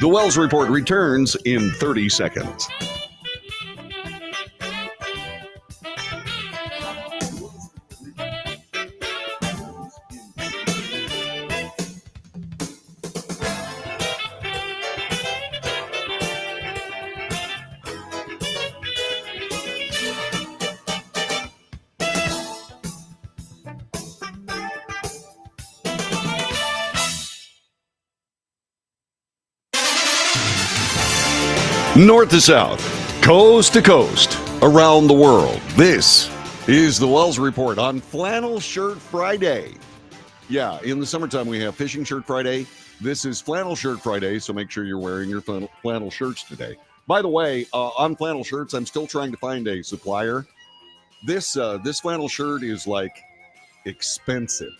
The Wells Report returns in 30 seconds. North to south, coast to coast, around the world. This is the Wells Report on Flannel Shirt Friday. Yeah, in the summertime we have Fishing Shirt Friday. This is Flannel Shirt Friday, so make sure you're wearing your flannel shirts today. By the way, on flannel shirts, I'm still trying to find a supplier. This flannel shirt is like expensive.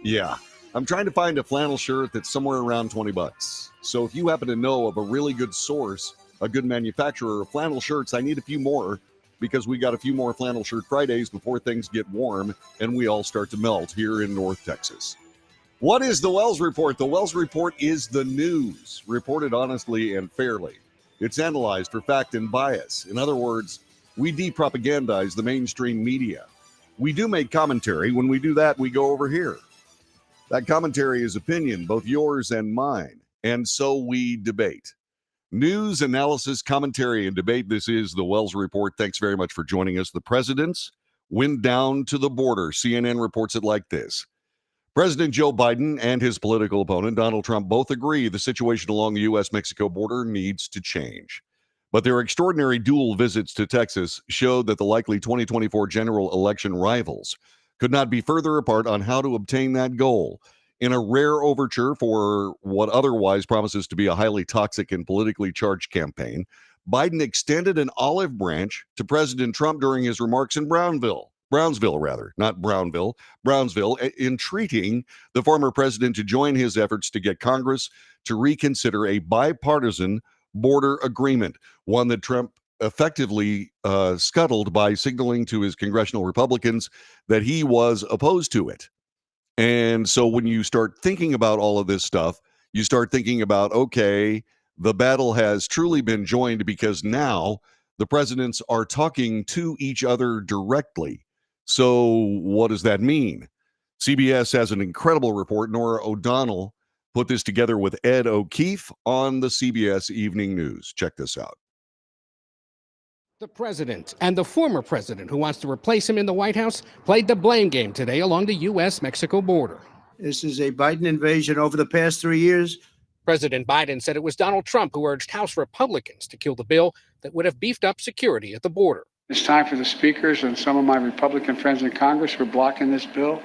Yeah, I'm trying to find a flannel shirt that's somewhere around $20. So if you happen to know of a really good source, a good manufacturer of flannel shirts, I need a few more because we got a few more Flannel Shirt Fridays before things get warm and we all start to melt here in North Texas. What is the Wells Report? The Wells Report is the news, reported honestly and fairly. It's analyzed for fact and bias. In other words, we de-propagandize the mainstream media. We do make commentary. When we do that, we go over here. That commentary is opinion, both yours and mine. And so we debate. News, analysis, commentary, and debate. This is the Wells Report. Thanks very much for joining us. The presidents went down to the border. CNN reports it like this. President Joe Biden and his political opponent, Donald Trump, both agree the situation along the U.S.-Mexico border needs to change. But their extraordinary dual visits to Texas showed that the likely 2024 general election rivals could not be further apart on how to obtain that goal. In a rare overture for what otherwise promises to be a highly toxic and politically charged campaign, Biden extended an olive branch to President Trump during his remarks in Brownsville, entreating the former president to join his efforts to get Congress to reconsider a bipartisan border agreement, one that Trump effectively scuttled by signaling to his congressional Republicans that he was opposed to it. And so when you start thinking about all of this stuff, you start thinking about, okay, the battle has truly been joined because now the presidents are talking to each other directly. So what does that mean? CBS has an incredible report. Nora O'Donnell put this together with Ed O'Keefe on the CBS Evening News. Check this out. The president and the former president who wants to replace him in the White House played the blame game today along the U.S.-Mexico border. This is a Biden invasion over the past 3 years. President Biden said it was Donald Trump who urged House Republicans to kill the bill that would have beefed up security at the border. It's time for the speakers and some of my Republican friends in Congress who are blocking this bill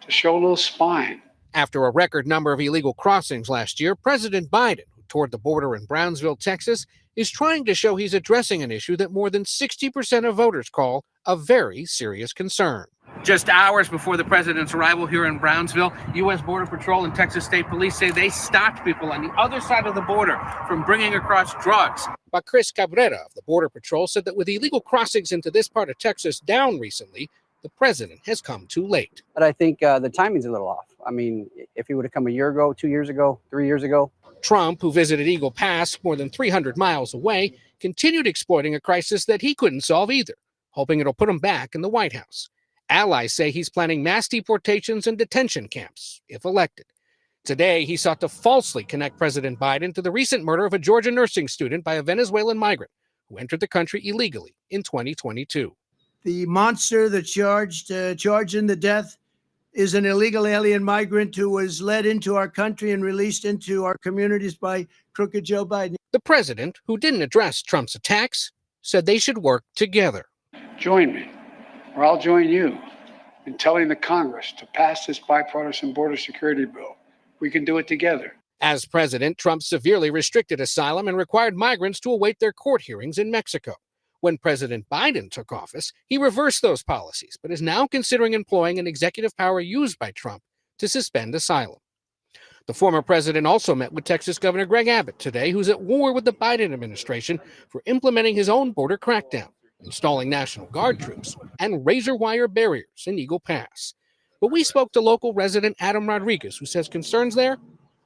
to show a little spine. After a record number of illegal crossings last year, President Biden, who toured the border in Brownsville, Texas, is trying to show he's addressing an issue that more than 60% of voters call a very serious concern. Just hours before the president's arrival here in Brownsville, U.S. Border Patrol and Texas State Police say they stopped people on the other side of the border from bringing across drugs. But Chris Cabrera of the Border Patrol said that with illegal crossings into this part of Texas down recently, the president has come too late. But I think the timing's a little off. I mean, if he would have come a year ago, 2 years ago, 3 years ago. Trump, who visited Eagle Pass more than 300 miles away, continued exploiting a crisis that he couldn't solve either, hoping it'll put him back in the White House. Allies say he's planning mass deportations and detention camps, if elected. Today, he sought to falsely connect President Biden to the recent murder of a Georgia nursing student by a Venezuelan migrant who entered the country illegally in 2022. The monster that charged in the death is an illegal alien migrant who was led into our country and released into our communities by crooked Joe Biden. The president, who didn't address Trump's attacks, said they should work together. Join me, or I'll join you, in telling the Congress to pass this bipartisan border security bill. We can do it together. As president, Trump severely restricted asylum and required migrants to await their court hearings in Mexico. When President Biden took office, he reversed those policies, but is now considering employing an executive power used by Trump to suspend asylum. The former president also met with Texas Governor Greg Abbott today, who's at war with the Biden administration for implementing his own border crackdown, installing National Guard troops, and razor wire barriers in Eagle Pass. But we spoke to local resident Adam Rodriguez, who says concerns there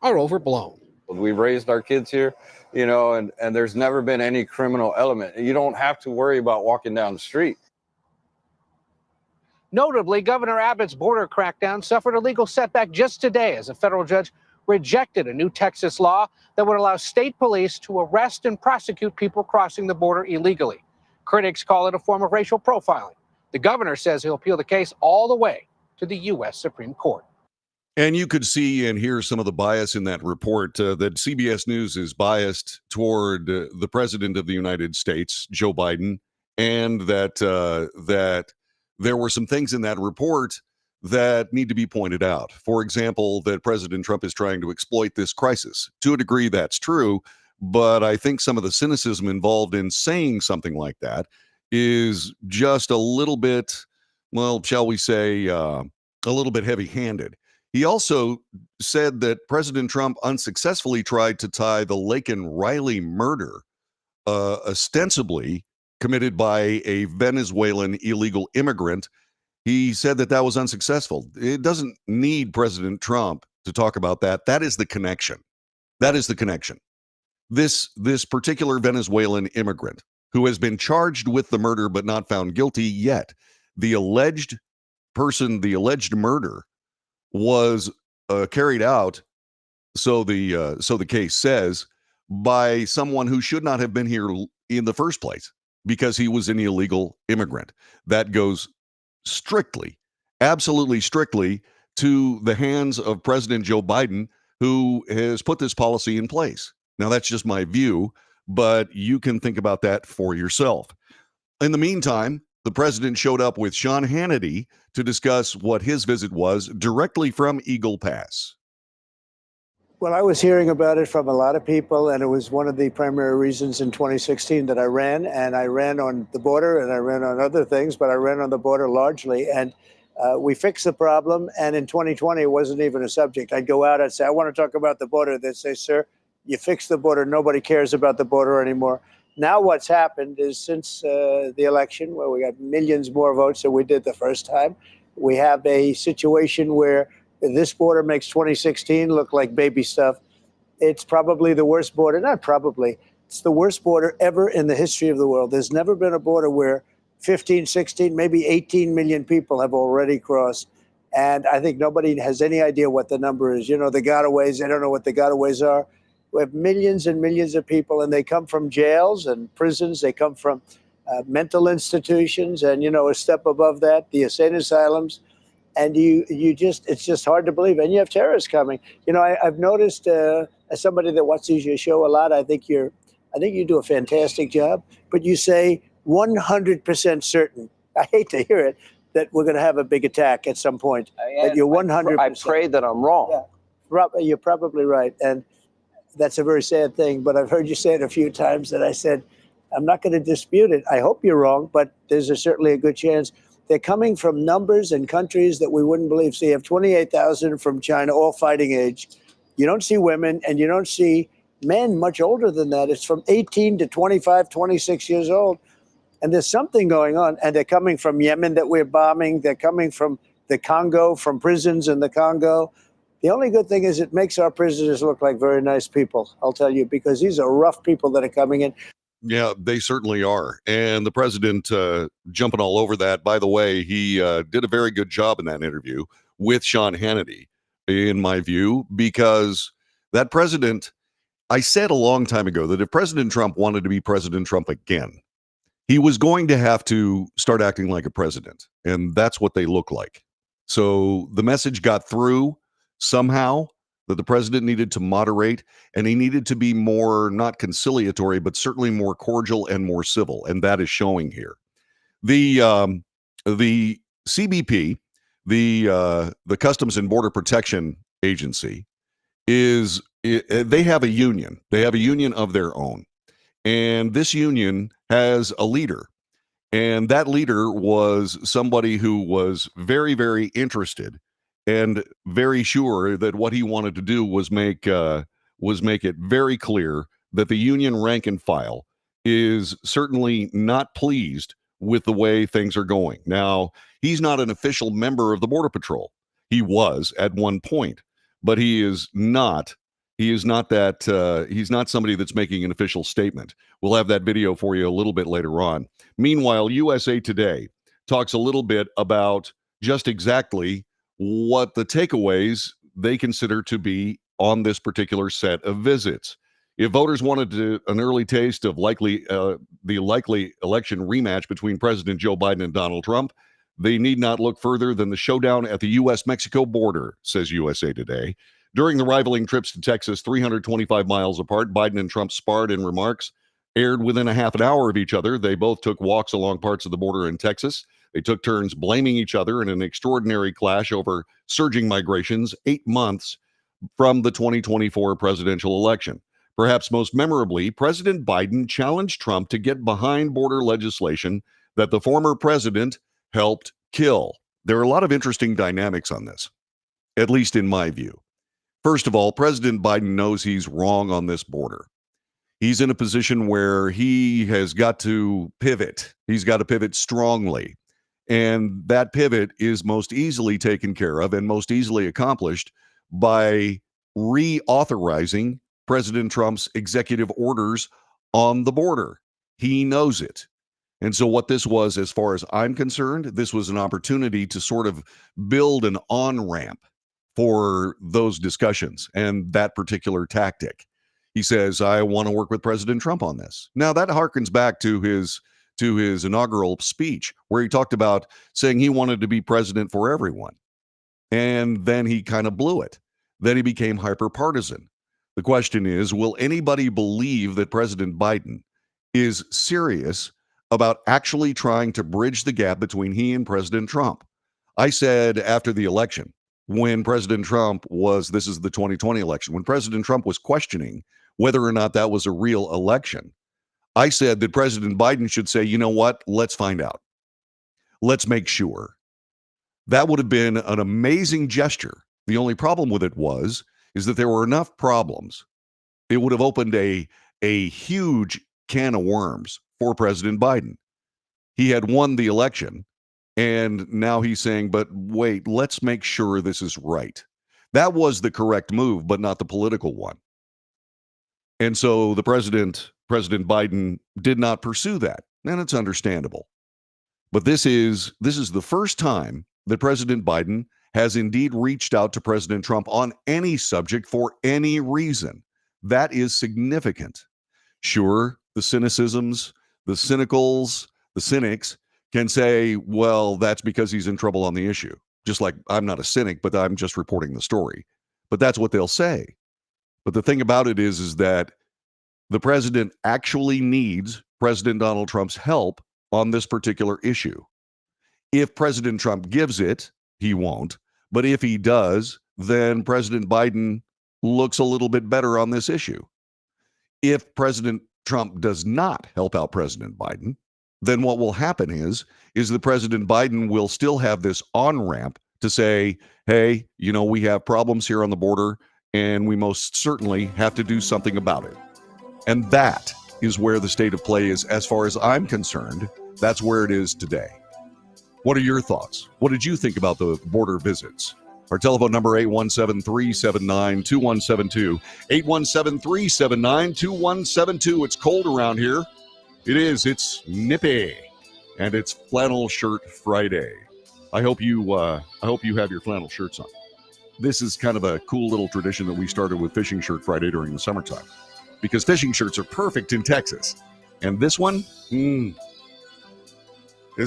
are overblown. We've raised our kids here, and there's never been any criminal element. You don't have to worry about walking down the street. Notably, Governor Abbott's border crackdown suffered a legal setback just today as a federal judge rejected a new Texas law that would allow state police to arrest and prosecute people crossing the border illegally. Critics call it a form of racial profiling. The governor says he'll appeal the case all the way to the U.S. Supreme Court. And you could see and hear some of the bias in that report that CBS News is biased toward the president of the United States, Joe Biden, and that there were some things in that report that need to be pointed out. For example, that President Trump is trying to exploit this crisis. To a degree, that's true, but I think some of the cynicism involved in saying something like that is just a little bit, well, shall we say, a little bit heavy-handed. He also said that President Trump unsuccessfully tried to tie the Laken Riley murder, ostensibly committed by a Venezuelan illegal immigrant. He said that was unsuccessful. It doesn't need President Trump to talk about that. That is the connection. That is the connection. This particular Venezuelan immigrant who has been charged with the murder but not found guilty yet. The alleged murder was carried out, so the case says, by someone who should not have been here in the first place because he was an illegal immigrant. That goes strictly, absolutely strictly, to the hands of President Joe Biden, who has put this policy in place. Now, that's just my view, but you can think about that for yourself. In the meantime, the president showed up with Sean Hannity to discuss what his visit was directly from Eagle Pass. Well, I was hearing about it from a lot of people, and it was one of the primary reasons in 2016 that I ran. And I ran on the border, and I ran on other things, but I ran on the border largely. And we fixed the problem. And in 2020, it wasn't even a subject. I'd go out and say, I want to talk about the border. They'd say, sir, you fixed the border. Nobody cares about the border anymore. Now what's happened is since the election, where we got millions more votes than we did the first time, we have a situation where this border makes 2016 look like baby stuff. It's probably the worst border, not probably, it's the worst border ever in the history of the world. There's never been a border where 15, 16, maybe 18 million people have already crossed. And I think nobody has any idea what the number is. You know, the gotaways, they don't know what the gotaways are. We have millions and millions of people, and they come from jails and prisons. They come from mental institutions, and, you know, a step above that, the insane asylums. And it's just hard to believe. And you have terrorists coming. You know, I've noticed as somebody that watches your show a lot, I think you do a fantastic job. But you say 100% certain. I hate to hear it, that we're going to have a big attack at some point. That you're 100%. I pray that I'm wrong. Yeah, you're probably right. And that's a very sad thing. But I've heard you say it a few times that I said, I'm not going to dispute it. I hope you're wrong, but there's certainly a good chance. They're coming from numbers and countries that we wouldn't believe. So you have 28,000 from China, all fighting age. You don't see women, and you don't see men much older than that. It's from 18 to 25, 26 years old. And there's something going on. And they're coming from Yemen that we're bombing. They're coming from the Congo, from prisons in the Congo. The only good thing is it makes our prisoners look like very nice people, I'll tell you, because these are rough people that are coming in. Yeah, they certainly are. And the president jumping all over that. By the way, he did a very good job in that interview with Sean Hannity, in my view, because that president, I said a long time ago that if President Trump wanted to be President Trump again, he was going to have to start acting like a president. And that's what they look like. So the message got through somehow, that the president needed to moderate, and he needed to be more, not conciliatory, but certainly more cordial and more civil. And that is showing here. The CBP, the Customs and Border Protection Agency, they have a union. They have a union of their own. And this union has a leader. And that leader was somebody who was very, very interested and very sure that what he wanted to do was make it very clear that the union rank and file is certainly not pleased with the way things are going. Now, he's not an official member of the Border Patrol. He was at one point, but he is not He is not that. He's not somebody that's making an official statement. We'll have that video for you a little bit later on. Meanwhile, USA Today talks a little bit about just exactly what the takeaways they consider to be on this particular set of visits. If voters wanted an early taste of the likely election rematch between President Joe Biden and Donald Trump, they need not look further than the showdown at the U.S.-Mexico border, says USA Today. During the rivaling trips to Texas, 325 miles apart, Biden and Trump sparred in remarks aired within a half an hour of each other. They both took walks along parts of the border in Texas. They took turns blaming each other in an extraordinary clash over surging migrations 8 months from the 2024 presidential election. Perhaps most memorably, President Biden challenged Trump to get behind border legislation that the former president helped kill. There are a lot of interesting dynamics on this, at least in my view. First of all, President Biden knows he's wrong on this border. He's in a position where he has got to pivot. He's got to pivot strongly. And that pivot is most easily taken care of and most easily accomplished by reauthorizing President Trump's executive orders on the border. He knows it. And so what this was, as far as I'm concerned, this was an opportunity to sort of build an on-ramp for those discussions and that particular tactic. He says, I want to work with President Trump on this. Now, that harkens back to his inaugural speech where he talked about saying he wanted to be president for everyone. And then he kind of blew it. Then he became hyper-partisan. The question is, will anybody believe that President Biden is serious about actually trying to bridge the gap between he and President Trump? I said after the election, when President Trump this is the 2020 election, when President Trump was questioning whether or not that was a real election, I said that President Biden should say, you know what, let's find out. Let's make sure. That would have been an amazing gesture. The only problem with it is that there were enough problems. It would have opened a huge can of worms for President Biden. He had won the election, and now he's saying, but wait, let's make sure this is right. That was the correct move, but not the political one. And so the President Biden did not pursue that, and it's understandable. But this is the first time that President Biden has indeed reached out to President Trump on any subject for any reason. That is significant. Sure, the cynicisms, the cynicals, the cynics can say, well, that's because he's in trouble on the issue. Just like I'm not a cynic, but I'm just reporting the story. But that's what they'll say. But the thing about it is that the president actually needs President Donald Trump's help on this particular issue. If President Trump gives it, he won't. But if he does, then President Biden looks a little bit better on this issue. If President Trump does not help out President Biden, then what will happen is that President Biden will still have this on-ramp to say, hey, we have problems here on the border, and we most certainly have to do something about it. And that is where the state of play is, as far as I'm concerned. That's where it is today. What are your thoughts? What did you think about the border visits? Our telephone number, 817-379-2172. 817-379-2172. It's cold around here. It is. It's nippy. And it's Flannel Shirt Friday. I hope you have your flannel shirts on. This is kind of a cool little tradition that we started with Fishing Shirt Friday during the summertime. Because fishing shirts are perfect in Texas. And this one, this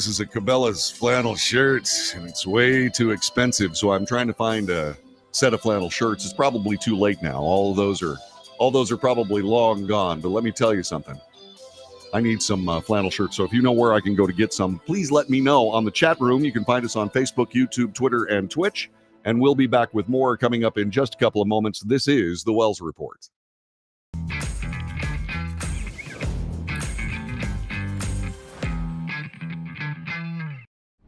is a Cabela's flannel shirts, and it's way too expensive. So I'm trying to find a set of flannel shirts. It's probably too late now. All those are probably long gone. But let me tell you something. I need some flannel shirts. So if you know where I can go to get some, please let me know on the chat room. You can find us on Facebook, YouTube, Twitter, and Twitch. And we'll be back with more coming up in just a couple of moments. This is the Wells Report.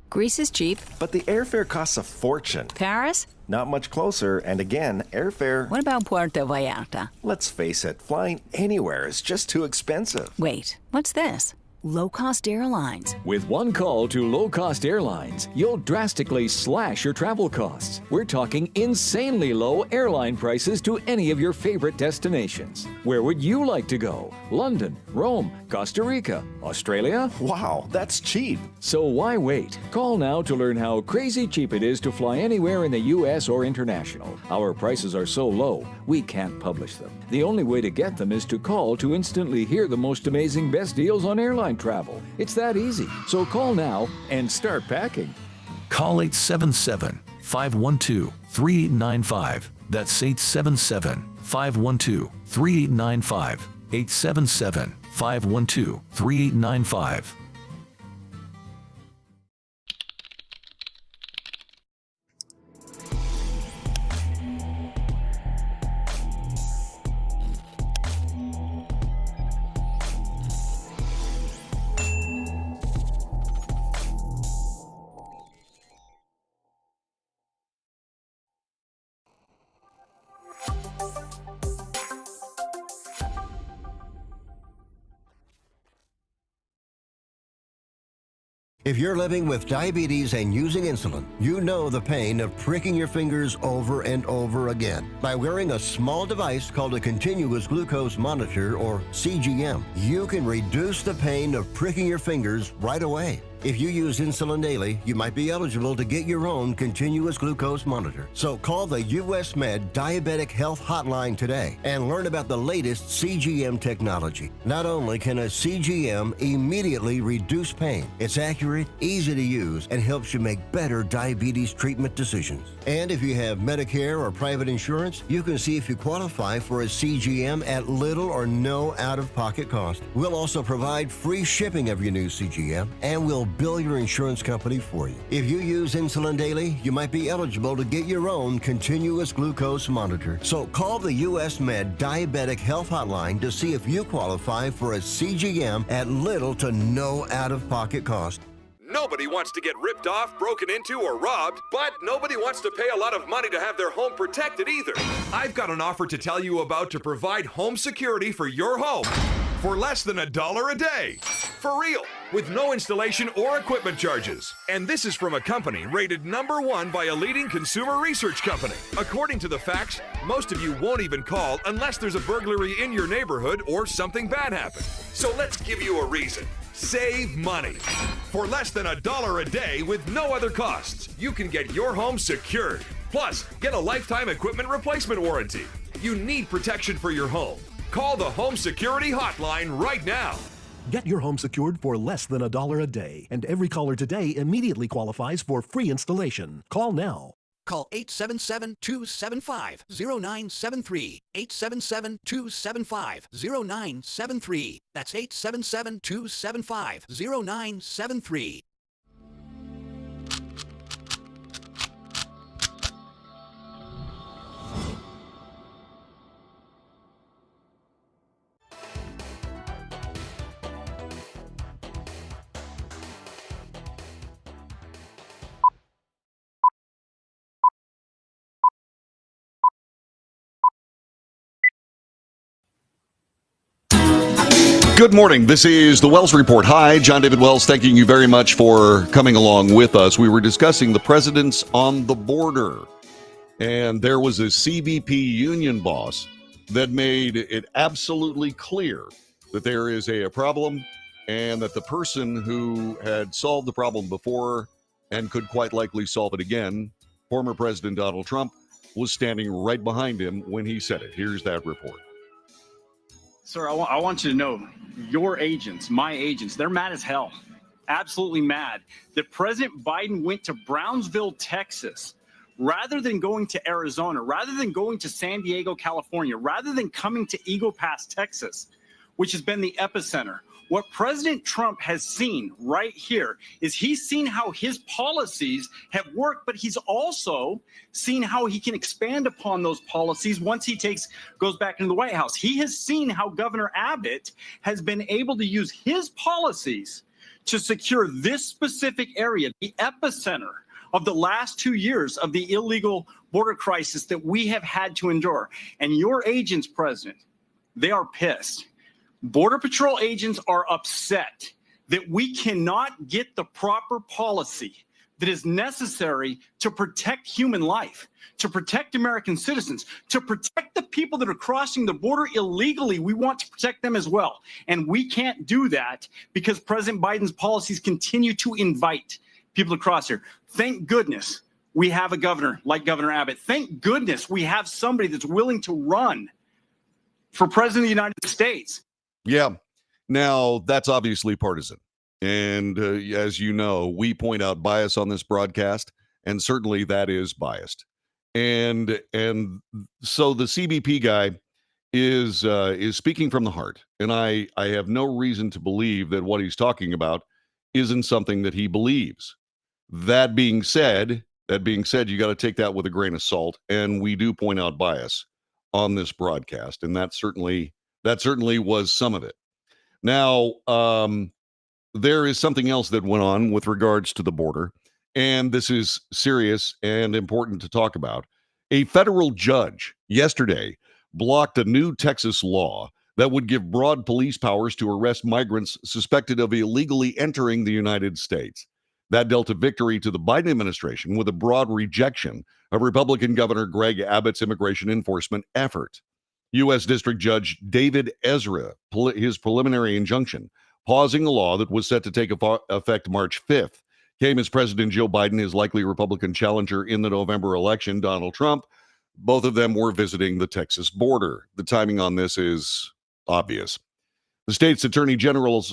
Greece is cheap. But the airfare costs a fortune. Paris? Not much closer, and again, airfare... What about Puerto Vallarta? Let's face it, flying anywhere is just too expensive. Wait, what's this? low-cost airlines. With one call to low-cost airlines, you'll drastically slash your travel costs. We're talking insanely low airline prices to any of your favorite destinations. Where would you like to go? London, Rome, Costa Rica, Australia? Wow, that's cheap. So why wait? Call now to learn how crazy cheap it is to fly anywhere in the U.S. or international. Our prices are so low, we can't publish them. The only way to get them is to call to instantly hear the most amazing best deals on airline travel. It's that easy. So call now and start packing. Call 877-512-3895. That's 877-512-3895. 877-512-3895. If you're living with diabetes and using insulin, you know the pain of pricking your fingers over and over again. By wearing a small device called a continuous glucose monitor, or CGM, you can reduce the pain of pricking your fingers right away. If you use insulin daily, you might be eligible to get your own continuous glucose monitor. So call the US Med Diabetic Health Hotline today and learn about the latest CGM technology. Not only can a CGM immediately reduce pain, it's accurate, easy to use, and helps you make better diabetes treatment decisions. And if you have Medicare or private insurance, you can see if you qualify for a CGM at little or no out-of-pocket cost. We'll also provide free shipping of your new CGM, and we'll bill your insurance company for you. If you use insulin daily, you might be eligible to get your own continuous glucose monitor. So call the US Med Diabetic Health Hotline to see if you qualify for a CGM at little to no out-of-pocket cost. Nobody wants to get ripped off, broken into, or robbed, but nobody wants to pay a lot of money to have their home protected either. I've got an offer to tell you about to provide home security for your home for less than $1 a day. For real, with no installation or equipment charges. And this is from a company rated #1 by a leading consumer research company. According to the facts, most of you won't even call unless there's a burglary in your neighborhood or something bad happened. So let's give you a reason. Save money. For less than $1 a day with no other costs, you can get your home secured. Plus, get a lifetime equipment replacement warranty. You need protection for your home. Call the Home Security Hotline right now. Get your home secured for less than $1 a day, and every caller today immediately qualifies for free installation. Call now. Call 877-275-0973. 877-275-0973. That's 877-275-0973. Good morning. This is the Wells Report. Hi, John David Wells, thanking you very much for coming along with us. We were discussing the presidents on the border, and there was a CBP union boss that made it absolutely clear that there is a problem and that the person who had solved the problem before and could quite likely solve it again, former President Donald Trump, was standing right behind him when he said it. Here's that report. Sir, I want you to know, your agents, my agents, they're mad as hell. Absolutely mad that President Biden went to Brownsville, Texas, rather than going to Arizona, rather than going to San Diego, California, rather than coming to Eagle Pass, Texas, which has been the epicenter. What President Trump has seen right here is he's seen how his policies have worked, but he's also seen how he can expand upon those policies once he goes back into the White House. He has seen how Governor Abbott has been able to use his policies to secure this specific area, the epicenter of the last 2 years of the illegal border crisis that we have had to endure. And your agents, President, they are pissed. Border Patrol agents are upset that we cannot get the proper policy that is necessary to protect human life, to protect American citizens, to protect the people that are crossing the border illegally. We want to protect them as well. And we can't do that because President Biden's policies continue to invite people to cross here. Thank goodness we have a governor like Governor Abbott. Thank goodness we have somebody that's willing to run for president of the United States. Yeah. Now, that's obviously partisan. And as you know, we point out bias on this broadcast, and certainly that is biased. And so the CBP guy is speaking from the heart, and I have no reason to believe that what he's talking about isn't something that he believes. That being said, you got to take that with a grain of salt, and we do point out bias on this broadcast, and that certainly was some of it. Now, there is something else that went on with regards to the border, and this is serious and important to talk about. A federal judge yesterday blocked a new Texas law that would give broad police powers to arrest migrants suspected of illegally entering the United States. That dealt a victory to the Biden administration with a broad rejection of Republican Governor Greg Abbott's immigration enforcement effort. U.S. District Judge David Ezra, his preliminary injunction, pausing a law that was set to take effect March 5th, came as President Joe Biden, his likely Republican challenger in the November election, Donald Trump, both of them were visiting the Texas border. The timing on this is obvious. The state attorney general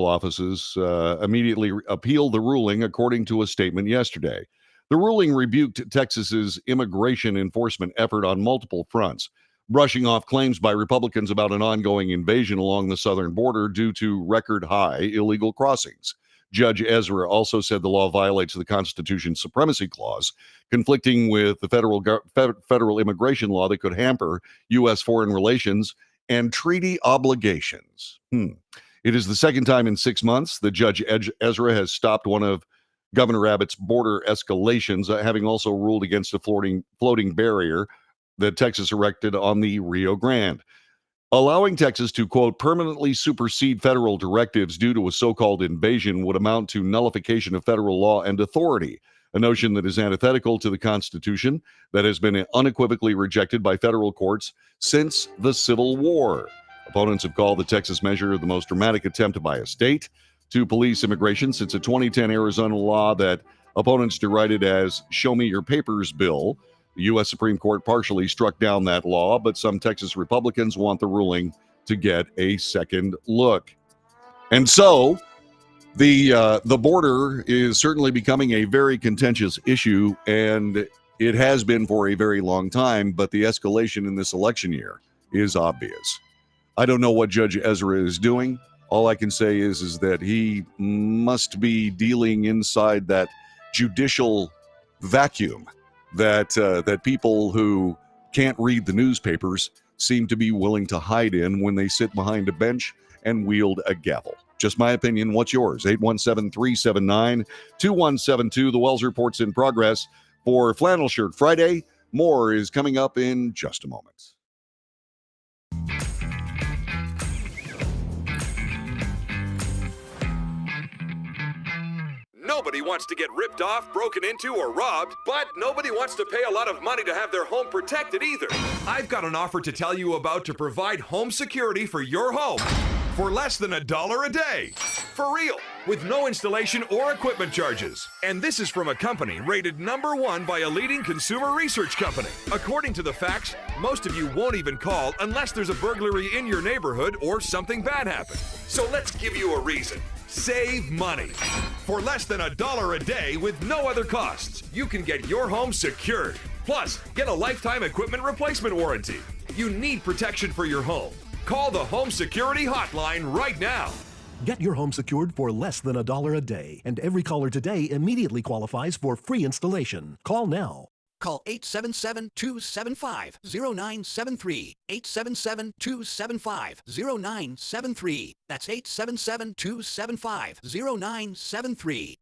offices immediately appealed the ruling, according to a statement yesterday. The ruling rebuked Texas's immigration enforcement effort on multiple fronts, brushing off claims by Republicans about an ongoing invasion along the southern border due to record-high illegal crossings. Judge Ezra also said the law violates the Constitution's supremacy clause, conflicting with the federal immigration law that could hamper U.S. foreign relations and treaty obligations. It is the second time in 6 months that Judge Ezra has stopped one of Governor Abbott's border escalations, having also ruled against a floating barrier that Texas erected on the Rio Grande. Allowing Texas to, quote, permanently supersede federal directives due to a so-called invasion would amount to nullification of federal law and authority, a notion that is antithetical to the Constitution, that has been unequivocally rejected by federal courts since the Civil War. Opponents have called the Texas measure the most dramatic attempt by a state to police immigration since a 2010 Arizona law that opponents derided as Show Me Your Papers bill. The U.S. Supreme Court partially struck down that law, but some Texas Republicans want the ruling to get a second look. And so the border is certainly becoming a very contentious issue, and it has been for a very long time, but the escalation in this election year is obvious. I don't know what Judge Ezra is doing. All I can say is that he must be dealing inside that judicial vacuum that people who can't read the newspapers seem to be willing to hide in when they sit behind a bench and wield a gavel. Just my opinion. What's yours? 817-379-2172. The Wells Report's in progress for Flannel Shirt Friday. More is coming up in just a moment. Nobody wants to get ripped off, broken into, or robbed, but nobody wants to pay a lot of money to have their home protected either. I've got an offer to tell you about to provide home security for your home for less than $1 a day. For real, with no installation or equipment charges. And this is from a company rated #1 by a leading consumer research company. According to the facts, most of you won't even call unless there's a burglary in your neighborhood or something bad happened. So let's give you a reason. Save money. For less than $1 a day with no other costs, you can get your home secured. Plus, get a lifetime equipment replacement warranty. You need protection for your home. Call the Home Security Hotline right now. Get your home secured for less than $1 a day, and every caller today immediately qualifies for free installation. Call now. Call 877-275-0973. 877-275-0973. That's 877-275-0973.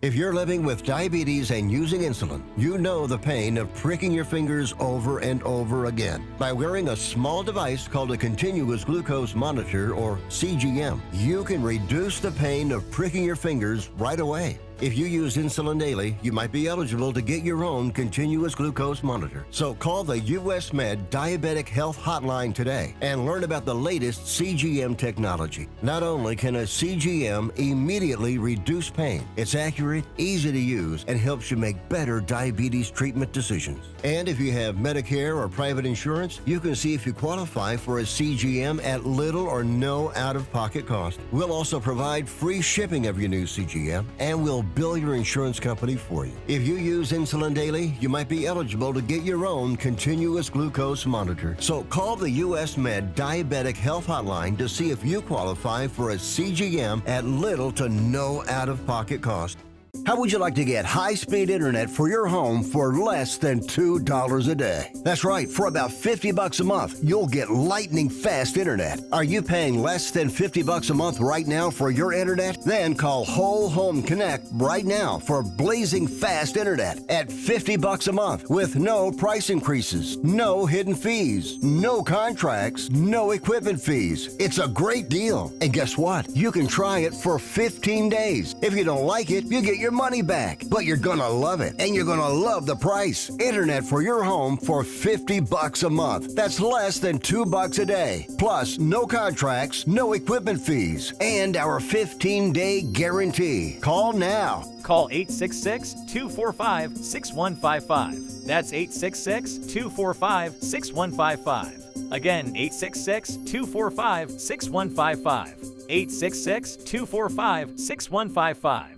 If you're living with diabetes and using insulin, you know the pain of pricking your fingers over and over again. By wearing a small device called a continuous glucose monitor, or CGM, you can reduce the pain of pricking your fingers right away. If you use insulin daily, you might be eligible to get your own continuous glucose monitor. So call the US Med Diabetic Health Hotline today and learn about the latest CGM technology. Not only can a CGM immediately reduce pain, it's accurate, easy to use, and helps you make better diabetes treatment decisions. And if you have Medicare or private insurance, you can see if you qualify for a CGM at little or no out-of-pocket cost. We'll also provide free shipping of your new CGM, and we'll bill your insurance company for you. If you use insulin daily, you might be eligible to get your own continuous glucose monitor. So call the US Med Diabetic Health Hotline to see if you qualify for a CGM at little to no out-of-pocket cost. How would you like to get high-speed internet for your home for less than $2 a day? That's right, for about $50 a month, you'll get lightning-fast internet. Are you paying less than $50 a month right now for your internet? Then call Whole Home Connect right now for blazing fast internet at $50 a month with no price increases, no hidden fees, no contracts, no equipment fees. It's a great deal. And guess what? You can try it for 15 days. If you don't like it, you get your money back, but you're gonna love it, and you're gonna love the price. Internet for your home for $50 a month. That's less than $2 a day. Plus, no contracts, no equipment fees, and our 15-day guarantee. Call now. Call 866-245-6155. That's 866-245-6155. Again, 866-245-6155. 866-245-6155.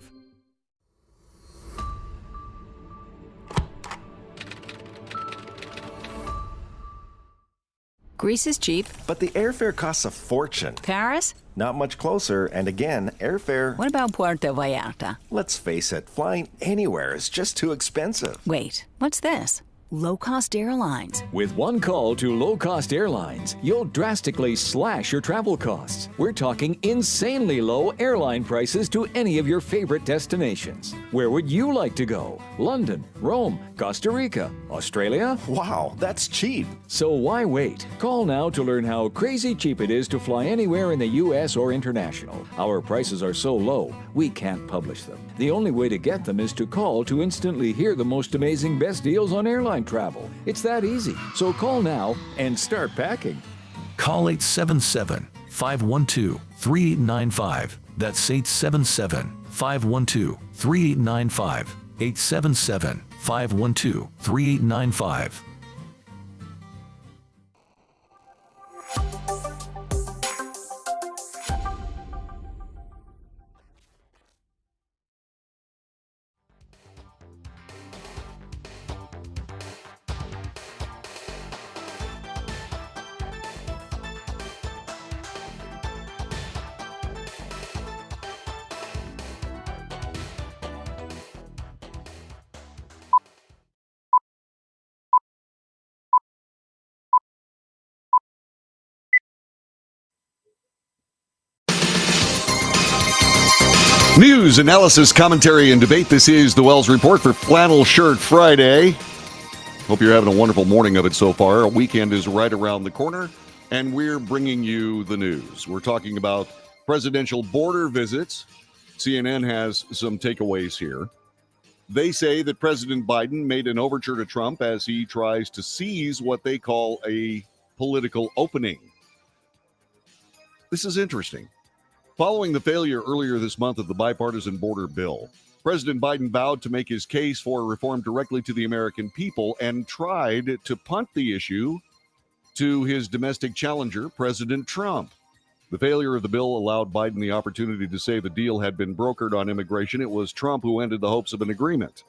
Greece is cheap. But the airfare costs a fortune. Paris? Not much closer, and again, airfare... What about Puerto Vallarta? Let's face it, flying anywhere is just too expensive. Wait, what's this? Low-cost airlines. With one call to low-cost airlines, you'll drastically slash your travel costs. We're talking insanely low airline prices to any of your favorite destinations. Where would you like to go? London, Rome, Costa Rica, Australia? Wow, that's cheap. So why wait? Call now to learn how crazy cheap it is to fly anywhere in the U.S. or international. Our prices are so low, we can't publish them. The only way to get them is to call to instantly hear the most amazing best deals on airline travel. It's that easy. So call now and start packing. Call 877-512-3895. That's 877-512-3895. 877-512-3895. News, analysis, commentary, and debate. This is the Wells Report for Flannel Shirt Friday. Hope you're having a wonderful morning of it so far. A weekend is right around the corner, and we're bringing you the news. We're talking about presidential border visits. CNN has some takeaways here. They say that President Biden made an overture to Trump as he tries to seize what they call a political opening. This is interesting. Following the failure earlier this month of the bipartisan border bill, President Biden vowed to make his case for reform directly to the American people and tried to punt the issue to his domestic challenger, President Trump. The failure of the bill allowed Biden the opportunity to say the deal had been brokered on immigration. It was Trump who ended the hopes of an agreement.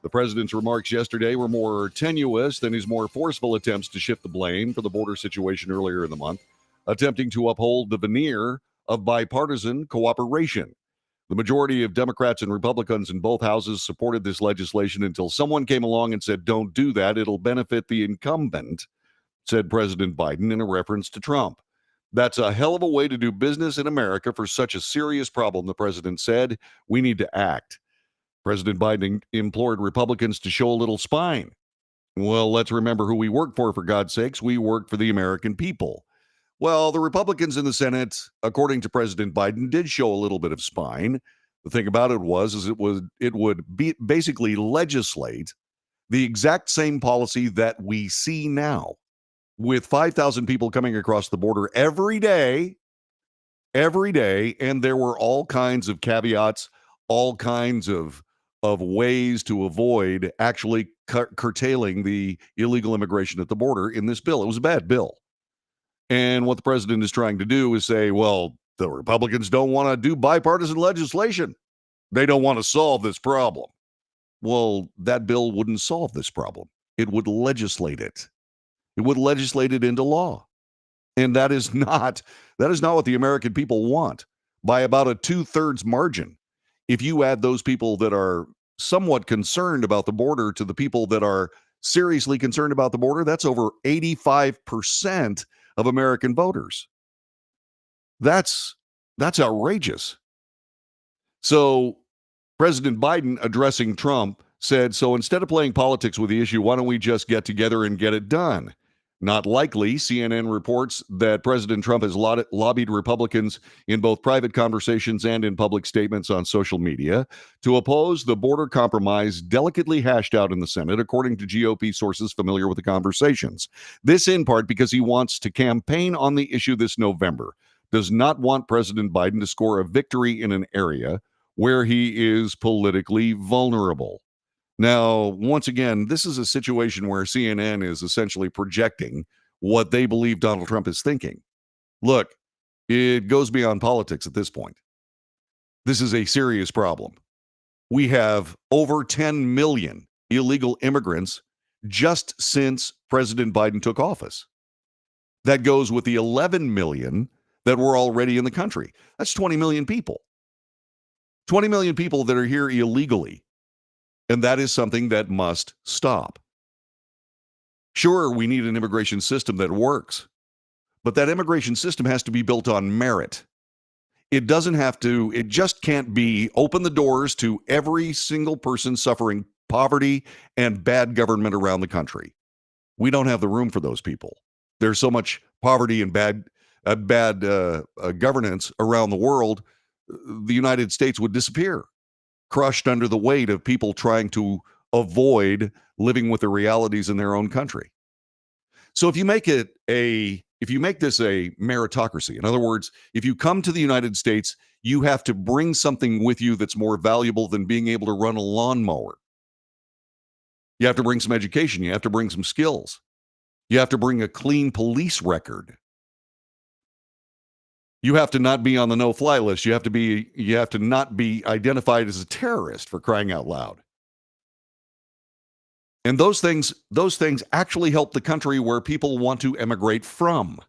The president's remarks yesterday were more tenuous than his more forceful attempts to shift the blame for the border situation earlier in the month, attempting to uphold the veneer of bipartisan cooperation. The majority of Democrats and Republicans in both houses supported this legislation until someone came along and said, "Don't do that. It'll benefit the incumbent," said President Biden in a reference to Trump. "That's a hell of a way to do business in America for such a serious problem," the president said. "We need to act." President Biden implored Republicans to show a little spine. Well, let's remember who we work for God's sakes. We work for the American people. Well, the Republicans in the Senate, according to President Biden, did show a little bit of spine. The thing about it was it would basically legislate the exact same policy that we see now, with 5,000 people coming across the border every day, and there were all kinds of caveats, all kinds of ways to avoid actually curtailing the illegal immigration at the border in this bill. It was a bad bill. And what the president is trying to do is say, well, the Republicans don't want to do bipartisan legislation. They don't want to solve this problem. Well, that bill wouldn't solve this problem. It would legislate it. It would legislate it into law. And that is not what the American people want by about a 2/3 margin. If you add those people that are somewhat concerned about the border to the people that are seriously concerned about the border, that's over 85% of American voters. That's outrageous. So President Biden, addressing Trump, said, so instead of playing politics with the issue, why don't we just get together and get it done? Not likely. CNN reports that President Trump has lobbied Republicans in both private conversations and in public statements on social media to oppose the border compromise delicately hashed out in the Senate, according to GOP sources familiar with the conversations. This in part because he wants to campaign on the issue this November, does not want President Biden to score a victory in an area where he is politically vulnerable. Now, once again, this is a situation where CNN is essentially projecting what they believe Donald Trump is thinking. Look, it goes beyond politics at this point. This is a serious problem. We have over 10 million illegal immigrants just since President Biden took office. That goes with the 11 million that were already in the country. That's 20 million people. 20 million people that are here illegally. And that is something that must stop. Sure, we need an immigration system that works, but that immigration system has to be built on merit. It just can't be open the doors to every single person suffering poverty and bad government around the country. We don't have the room for those people. There's so much poverty and bad governance around the world, the United States would disappear, crushed under the weight of people trying to avoid living with the realities in their own country. So if you make this a meritocracy, in other words, if you come to the United States, you have to bring something with you that's more valuable than being able to run a lawnmower. You have to bring some education. You have to bring some skills. You have to bring a clean police record. You have to not be on the no-fly list. You have to not be identified as a terrorist, for crying out loud. And those things actually help the country where people want to emigrate from.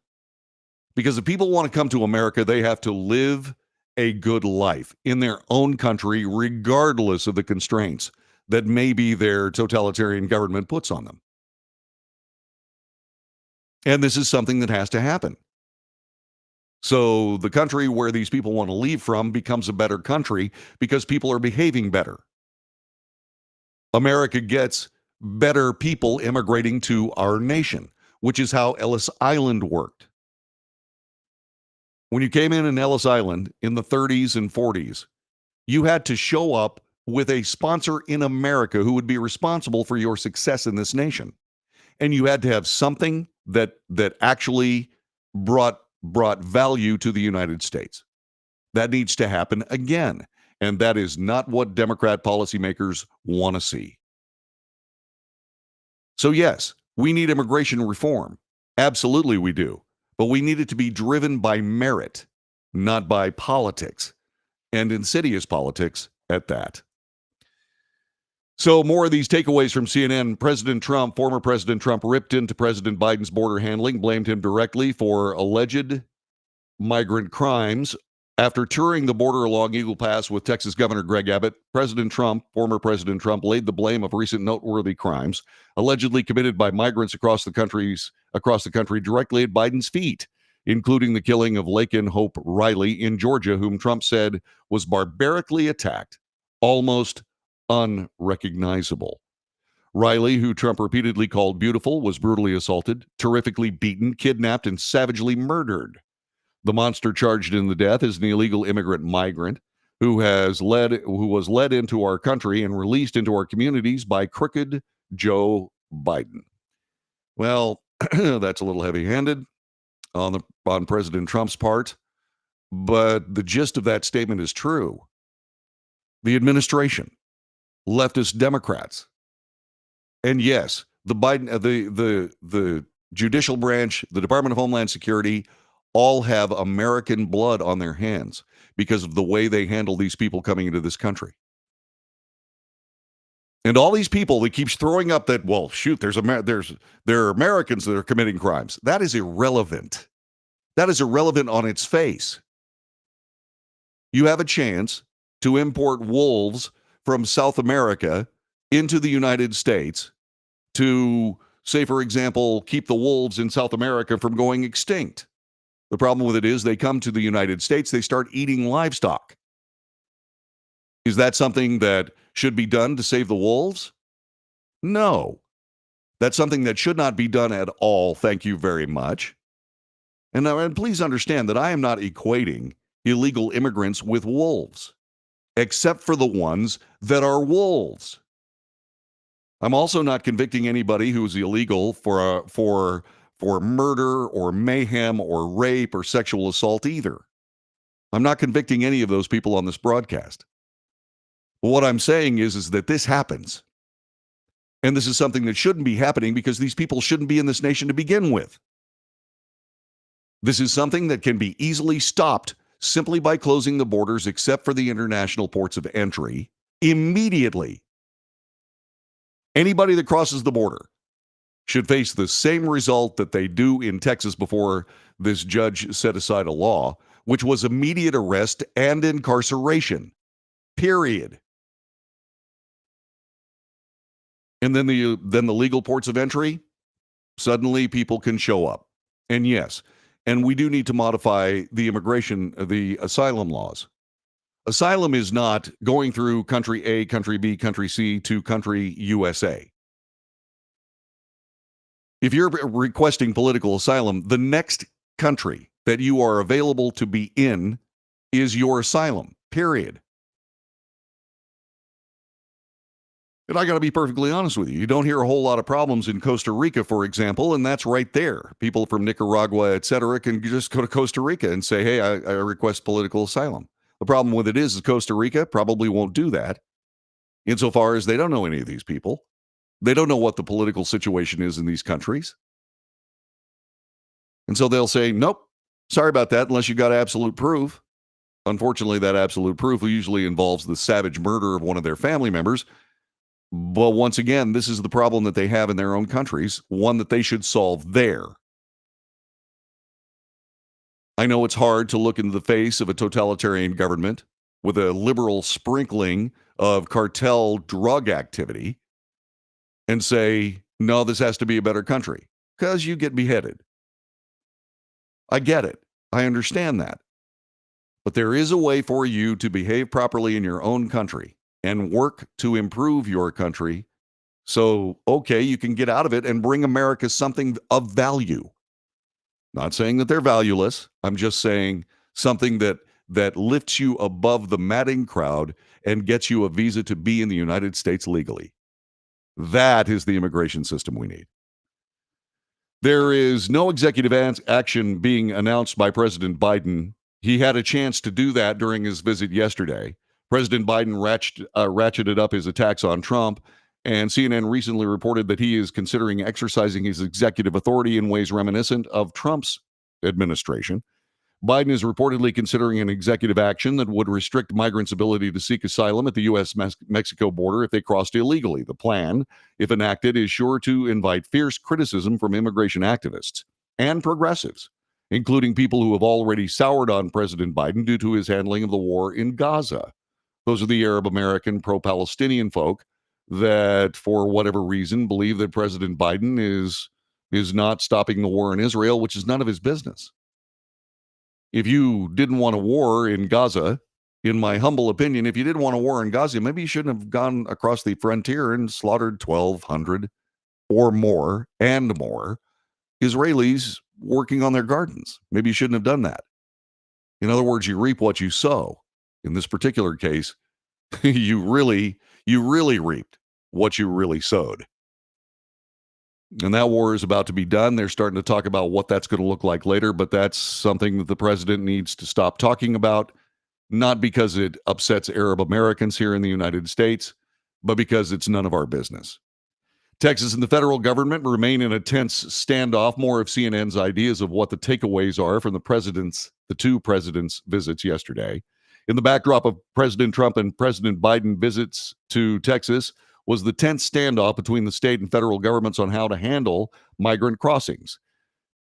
Because if people want to come to America, they have to live a good life in their own country, regardless of the constraints that maybe their totalitarian government puts on them. And this is something that has to happen. So the country where these people want to leave from becomes a better country because people are behaving better. America gets better people immigrating to our nation, which is how Ellis Island worked. When you came in Ellis Island in the 30s and 40s, you had to show up with a sponsor in America who would be responsible for your success in this nation. And you had to have something that actually brought value to the United States. That needs to happen again. And that is not what Democrat policymakers want to see. So yes, we need immigration reform. Absolutely we do. But we need it to be driven by merit, not by politics, and insidious politics at that. So more of these takeaways from CNN. Former President Trump ripped into President Biden's border handling, blamed him directly for alleged migrant crimes. After touring the border along Eagle Pass with Texas Governor Greg Abbott, former President Trump, laid the blame of recent noteworthy crimes allegedly committed by migrants across the country directly at Biden's feet, including the killing of Laken Hope Riley in Georgia, whom Trump said was barbarically attacked almost unrecognizable. Riley, who Trump repeatedly called beautiful, was brutally assaulted, terrifically beaten, kidnapped, and savagely murdered. The monster charged in the death is an illegal immigrant migrant who was led into our country and released into our communities by crooked Joe Biden. Well, that's a little heavy-handed on President Trump's part, but the gist of that statement is true. The administration, leftist Democrats, and yes, the Biden, the judicial branch, the Department of Homeland Security, all have American blood on their hands because of the way they handle these people coming into this country. And all these people that keeps throwing up that, well, shoot, there are Americans that are committing crimes. That is irrelevant. That is irrelevant on its face. You have a chance to import wolves from South America into the United States to, say, for example, keep the wolves in South America from going extinct. The problem with it is they come to the United States, they start eating livestock. Is that something that should be done to save the wolves? No. That's something that should not be done at all. Thank you very much. And please understand that I am not equating illegal immigrants with wolves, except for the ones that are wolves. I'm also not convicting anybody who is illegal for murder or mayhem or rape or sexual assault either. I'm not convicting any of those people on this broadcast. But what I'm saying is that this happens. And this is something that shouldn't be happening because these people shouldn't be in this nation to begin with. This is something that can be easily stopped simply by closing the borders except for the international ports of entry immediately. Anybody that crosses the border should face the same result that they do in Texas before this judge set aside a law, which was immediate arrest and incarceration. Period. And then the legal ports of entry, suddenly people can show up. And yes, and we do need to modify the asylum laws. Asylum is not going through country A, country B, country C to country USA. If you're requesting political asylum, the next country that you are available to be in is your asylum, period. And I got to be perfectly honest with you. You don't hear a whole lot of problems in Costa Rica, for example, and that's right there. People from Nicaragua, et cetera, can just go to Costa Rica and say, hey, I request political asylum. The problem with it is Costa Rica probably won't do that insofar as they don't know any of these people. They don't know what the political situation is in these countries. And so they'll say, nope, sorry about that, unless you got absolute proof. Unfortunately, that absolute proof usually involves the savage murder of one of their family members. But once again, this is the problem that they have in their own countries, one that they should solve there. I know it's hard to look into the face of a totalitarian government with a liberal sprinkling of cartel drug activity and say, no, this has to be a better country, because you get beheaded. I get it. I understand that. But there is a way for you to behave properly in your own country and work to improve your country. So, okay, you can get out of it and bring America something of value. Not saying that they're valueless. I'm just saying something that lifts you above the madding crowd and gets you a visa to be in the United States legally. That is the immigration system we need. There is no executive action being announced by President Biden. He had a chance to do that during his visit yesterday. President Biden ratcheted up his attacks on Trump, and CNN recently reported that he is considering exercising his executive authority in ways reminiscent of Trump's administration. Biden is reportedly considering an executive action that would restrict migrants' ability to seek asylum at the U.S.-Mexico border if they crossed illegally. The plan, if enacted, is sure to invite fierce criticism from immigration activists and progressives, including people who have already soured on President Biden due to his handling of the war in Gaza. Those are the Arab American pro-Palestinian folk that, for whatever reason, believe that President Biden is not stopping the war in Israel, which is none of his business. If you didn't want a war in Gaza, in my humble opinion, if you didn't want a war in Gaza, maybe you shouldn't have gone across the frontier and slaughtered 1,200 or more and more Israelis working on their gardens. Maybe you shouldn't have done that. In other words, you reap what you sow. In this particular case, you really reaped what you really sowed. And that war is about to be done. They're starting to talk about what that's going to look like later, but that's something that the president needs to stop talking about, not because it upsets Arab Americans here in the United States, but because it's none of our business. Texas and the federal government remain in a tense standoff. More of CNN's ideas of what the takeaways are from the two presidents' visits yesterday. In the backdrop of President Trump and President Biden visits to Texas was the tense standoff between the state and federal governments on how to handle migrant crossings.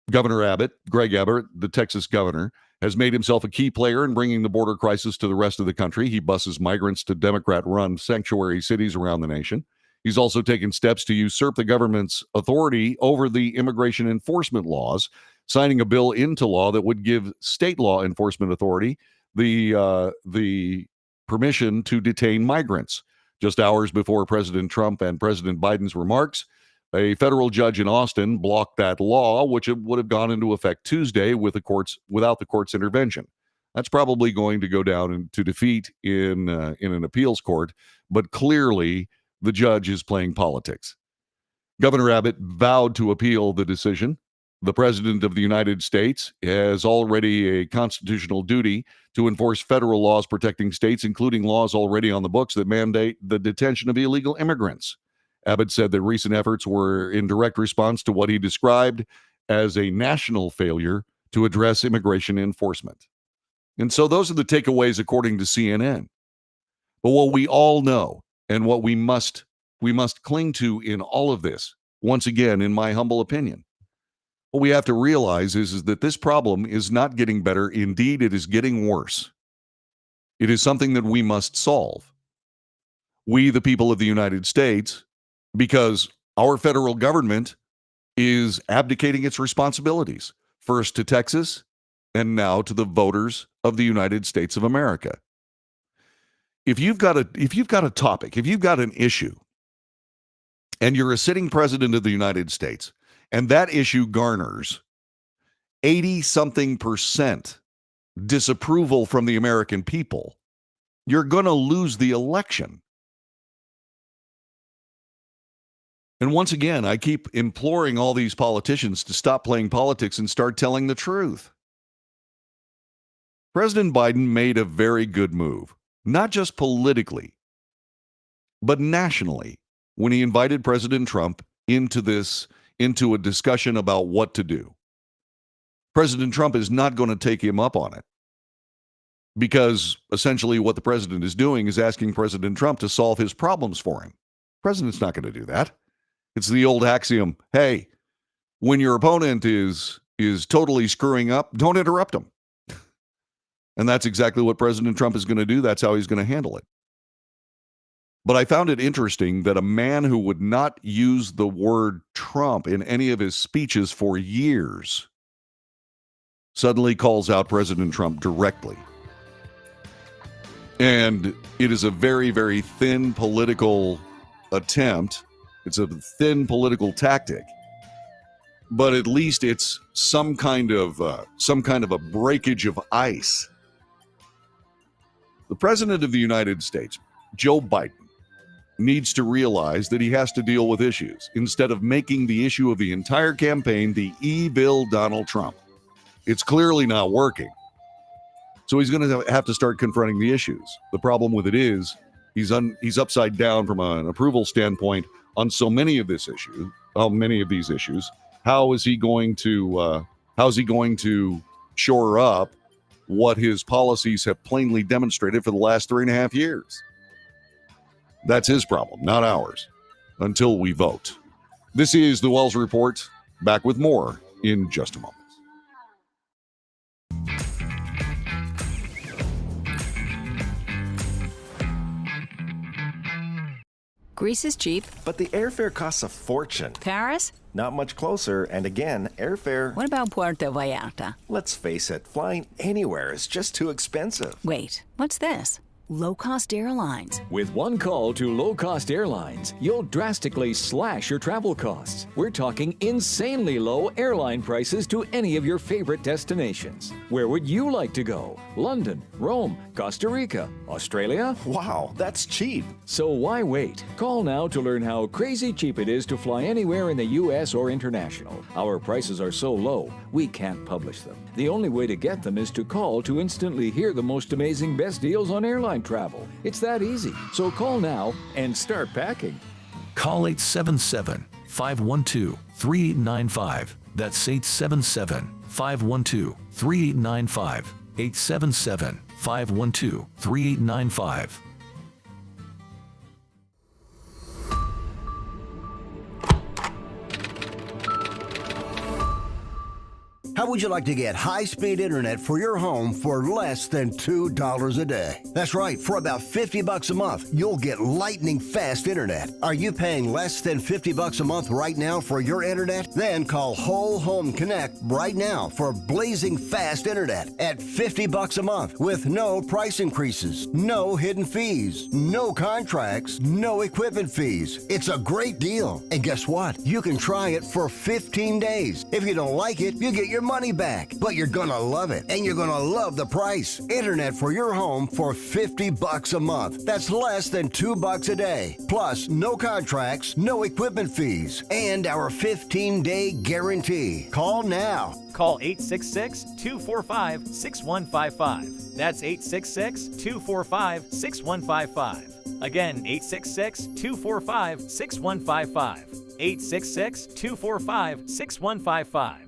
Governor Abbott, Greg Abbott, the Texas governor, has made himself a key player in bringing the border crisis to the rest of the country. He buses migrants to Democrat-run sanctuary cities around the nation. He's also taken steps to usurp the government's authority over the immigration enforcement laws, signing a bill into law that would give state law enforcement authority the permission to detain migrants. Just hours before President Trump and President Biden's remarks, a federal judge in Austin blocked that law, which would have gone into effect Tuesday without the court's intervention. That's probably going to go down into defeat in an appeals court, but clearly the judge is playing politics. Governor Abbott vowed to appeal the decision. The President of the United States has already a constitutional duty to enforce federal laws protecting states, including laws already on the books that mandate the detention of illegal immigrants. Abbott said that recent efforts were in direct response to what he described as a national failure to address immigration enforcement. And so those are the takeaways according to CNN. But what we all know and what we must cling to in all of this, once again, in my humble opinion, what we have to realize is that this problem is not getting better. Indeed, it is getting worse. It is something that we must solve. We, the people of the United States, because our federal government is abdicating its responsibilities, first to Texas and now to the voters of the United States of America. If you've got a topic, if you've got an issue, and you're a sitting president of the United States, and that issue garners 80-something% disapproval from the American people, you're going to lose the election. And once again, I keep imploring all these politicians to stop playing politics and start telling the truth. President Biden made a very good move, not just politically, but nationally, when he invited President Trump into a discussion about what to do. President Trump is not going to take him up on it, because essentially what the president is doing is asking President Trump to solve his problems for him. The president's not going to do that. It's the old axiom, hey, when your opponent is totally screwing up, don't interrupt him. And that's exactly what President Trump is going to do. That's how he's going to handle it. But I found it interesting that a man who would not use the word Trump in any of his speeches for years suddenly calls out President Trump directly. And it is a very, very thin political attempt. It's a thin political tactic. But at least it's some kind of a breakage of ice. The President of the United States, Joe Biden, needs to realize that he has to deal with issues instead of making the issue of the entire campaign the evil Donald Trump. It's clearly not working. So he's going to have to start confronting the issues. The problem with it is he's upside down from an approval standpoint on so many of these issues. How is he going to shore up what his policies have plainly demonstrated for the last 3.5 years? That's his problem, not ours, until we vote. This is the Wells Report. Back with more in just a moment. Greece is cheap. But the airfare costs a fortune. Paris? not much closer, and again, airfare. What about Puerto Vallarta? Let's face it, flying anywhere is just too expensive. Wait, what's this? Low-cost airlines. With one call to low-cost airlines, you'll drastically slash your travel costs. We're talking insanely low airline prices to any of your favorite destinations. Where would you like to go? London, Rome, Costa Rica, Australia? Wow, that's cheap. So why wait? Call now to learn how crazy cheap it is to fly anywhere in the U.S. or international. Our prices are so low, we can't publish them. The only way to get them is to call to instantly hear the most amazing best deals on airline travel. It's that easy. So call now and start packing. Call 877-512-3895. That's 877-512-3895. 877-512-3895. How would you like to get high-speed internet for your home for less than $2 a day? That's right, for about $50 a month, you'll get lightning fast internet. Are you paying less than $50 a month right now for your internet? Then call Whole Home Connect right now for blazing fast internet at $50 a month with no price increases, no hidden fees, no contracts, no equipment fees. It's a great deal. And guess what? You can try it for 15 days. If you don't like it, you get your money back, but you're gonna love it, and you're gonna love the price. Internet for your home for $50 a month. That's less than $2 a day. Plus, no contracts, no equipment fees, and our 15-day guarantee. Call now. Call 866-245-6155. That's 866-245-6155. Again, 866-245-6155. 866-245-6155.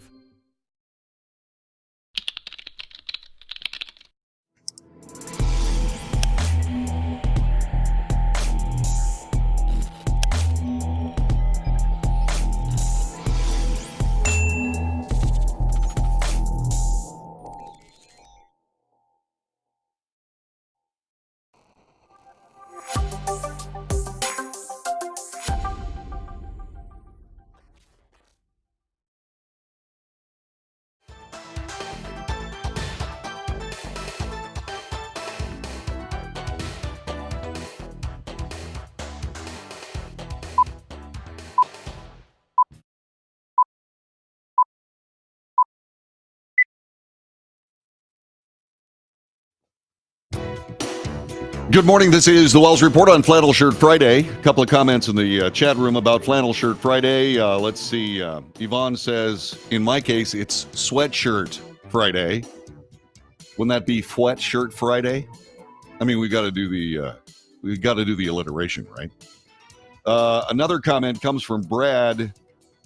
Good morning. This is the Wells Report on Flannel Shirt Friday. A couple of comments in the chat room about Flannel Shirt Friday. Let's see. Yvonne says, in my case, it's Sweatshirt Friday. Wouldn't that be Fwet Shirt Friday? I mean, we got to do the alliteration, right? Another comment comes from Brad.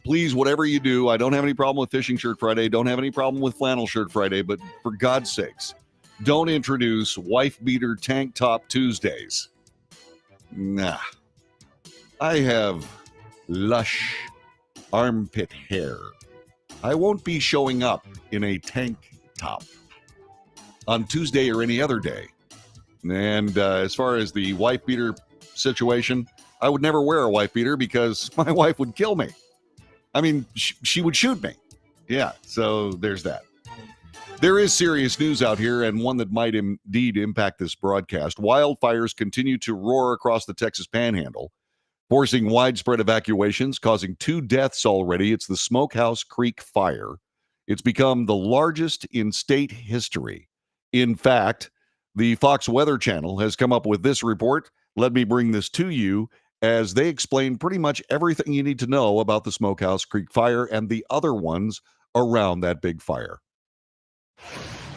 Please, whatever you do, I don't have any problem with Fishing Shirt Friday. Don't have any problem with Flannel Shirt Friday. But for God's sakes, don't introduce wife beater tank top Tuesdays. Nah. I have lush armpit hair. I won't be showing up in a tank top on Tuesday or any other day. And as far as the wife beater situation, I would never wear a wife beater because my wife would kill me. I mean, she would shoot me. Yeah, so there's that. There is serious news out here, and one that might indeed impact this broadcast. Wildfires continue to roar across the Texas Panhandle, forcing widespread evacuations, causing 2 deaths already. It's the Smokehouse Creek Fire. It's become the largest in state history. In fact, the Fox Weather Channel has come up with this report. Let me bring this to you as they explain pretty much everything you need to know about the Smokehouse Creek Fire and the other ones around that big fire.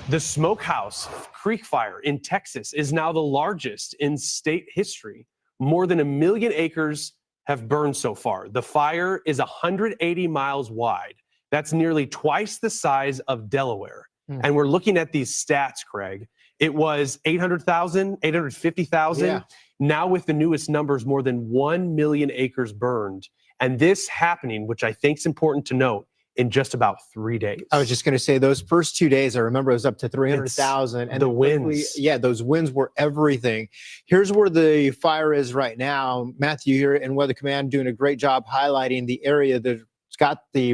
The Smokehouse Creek Fire in Texas is now the largest in state history. More than 1 million acres have burned so far. The fire is 180 miles wide. That's nearly twice the size of Delaware. And we're looking at these stats, Craig. It was 800,000, 850,000. Yeah. Now with the newest numbers, more than 1 million acres burned. And this happening, which I think is important to note, in just about 3 days. I was just going to say those first 2 days, I remember it was up to 300,000. And the winds. Yeah, those winds were everything. Here's where the fire is right now. Matthew here in Weather Command doing a great job highlighting the area that's got the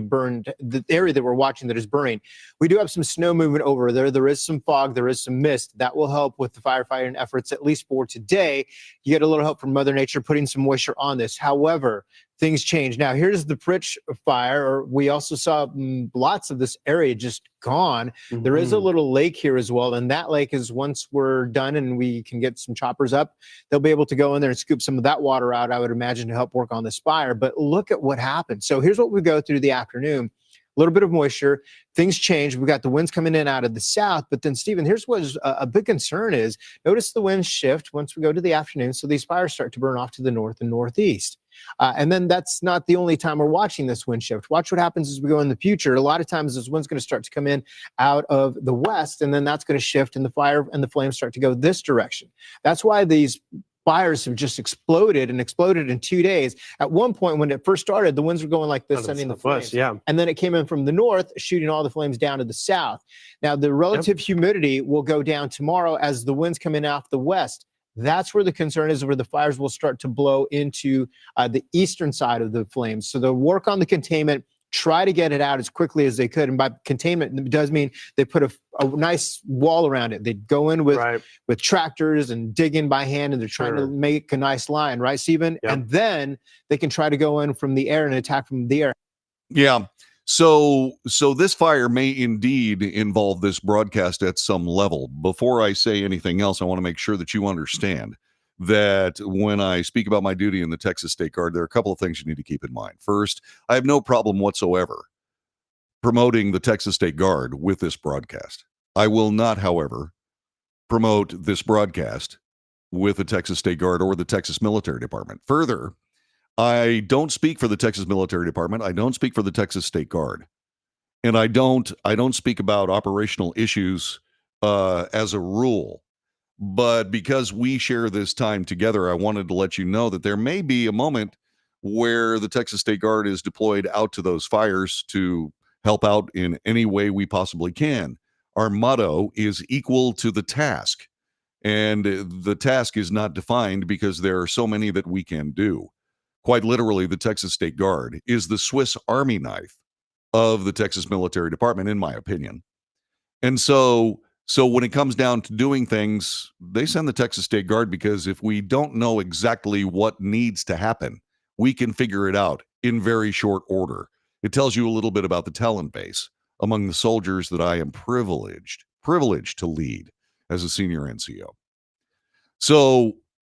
area that we're watching that is burning. We do have some snow movement over there. There is some fog. There is some mist. That will help with the firefighting efforts, at least for today. You get a little help from Mother Nature putting some moisture on this. However, things change. Now, here's the Pritch fire. We also saw lots of this area just gone. There is a little lake here as well, and that lake is, once we're done and we can get some choppers up, they'll be able to go in there and scoop some of that water out, I would imagine, to help work on this fire. But look at what happened. So here's what we go through the afternoon. A little bit of moisture, things change. We've got the winds coming in out of the south, but then, Stephen, here's what a big concern is. Notice the winds shift once we go to the afternoon, so these fires start to burn off to the north and northeast. And then that's not the only time we're watching this wind shift. Watch what happens as we go in the future. A lot of times this wind's going to start to come in out of the west, and then that's going to shift, and the fire and the flames start to go this direction. That's why these fires have just exploded in 2 days. At one point, when it first started, the winds were going like this, sending the flames. And then it came in from the north, shooting all the flames down to the south. Now, the relative humidity will go down tomorrow as the winds come in off the west. That's where the concern is, where the fires will start to blow into the eastern side of the flames. So they'll work on the containment, try to get it out as quickly as they could. And by containment, it does mean they put a nice wall around it. They go in with tractors and dig in by hand, and they're trying to make a nice line, right, Stephen? And then they can try to go in from the air and attack from the air. Yeah. So this fire may indeed involve this broadcast at some level. Before I say anything else, I want to make sure that you understand that when I speak about my duty in the Texas State Guard, there are a couple of things you need to keep in mind. First, I have no problem whatsoever promoting the Texas State Guard with this broadcast. I will not, however, promote this broadcast with the Texas State Guard or the Texas Military Department. Further, I don't speak for the Texas Military Department. I don't speak for the Texas State Guard. And I don't speak about operational issues as a rule. But because we share this time together, I wanted to let you know that there may be a moment where the Texas State Guard is deployed out to those fires to help out in any way we possibly can. Our motto is equal to the task. And the task is not defined because there are so many that we can do. Quite literally, the Texas State Guard is the Swiss Army knife of the Texas Military Department, in my opinion. And so when it comes down to doing things, they send the Texas State Guard because if we don't know exactly what needs to happen, we can figure it out in very short order. It tells you a little bit about the talent base among the soldiers that I am privileged to lead as a senior NCO. So,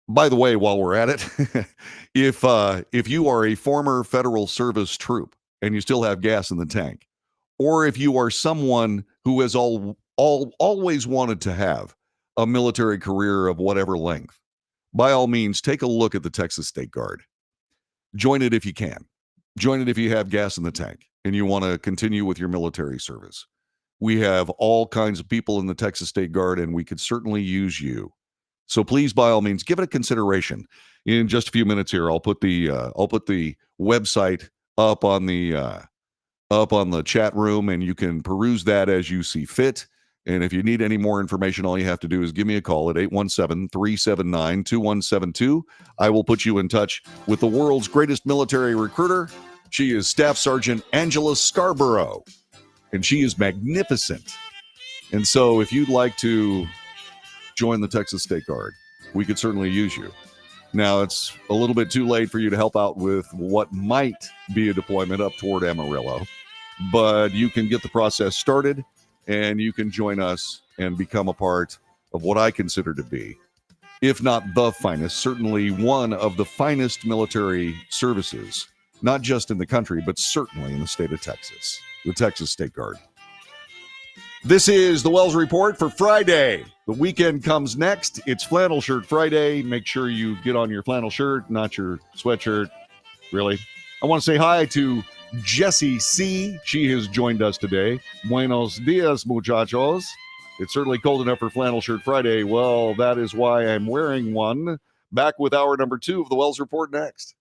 by the way, while we're at it, if you are a former federal service troop and you still have gas in the tank, or if you are someone who has always wanted to have a military career of whatever length, by all means, take a look at the Texas State Guard. Join it if you can. Join it if you have gas in the tank and you want to continue with your military service. We have all kinds of people in the Texas State Guard, and we could certainly use you. So please, by all means, give it a consideration. In just a few minutes here, I'll put the website up on the chat room, and you can peruse that as you see fit. And if you need any more information, all you have to do is give me a call at 817-379-2172. I will put you in touch with the world's greatest military recruiter. She is Staff Sergeant Angela Scarborough, and she is magnificent. And so if you'd like to join the Texas State Guard, we could certainly use you. Now, it's a little bit too late for you to help out with what might be a deployment up toward Amarillo, but you can get the process started, and you can join us and become a part of what I consider to be, if not the finest, certainly one of the finest military services, not just in the country, but certainly in the state of Texas, the Texas State Guard. This is the Wells Report for Friday. The weekend comes next. It's Flannel Shirt Friday. Make sure you get on your flannel shirt, not your sweatshirt. Really. I want to say hi to Jessie C. She has joined us today. Buenos dias, muchachos. It's certainly cold enough for Flannel Shirt Friday. Well, that is why I'm wearing one. Back with hour number 2 of the Wells Report next.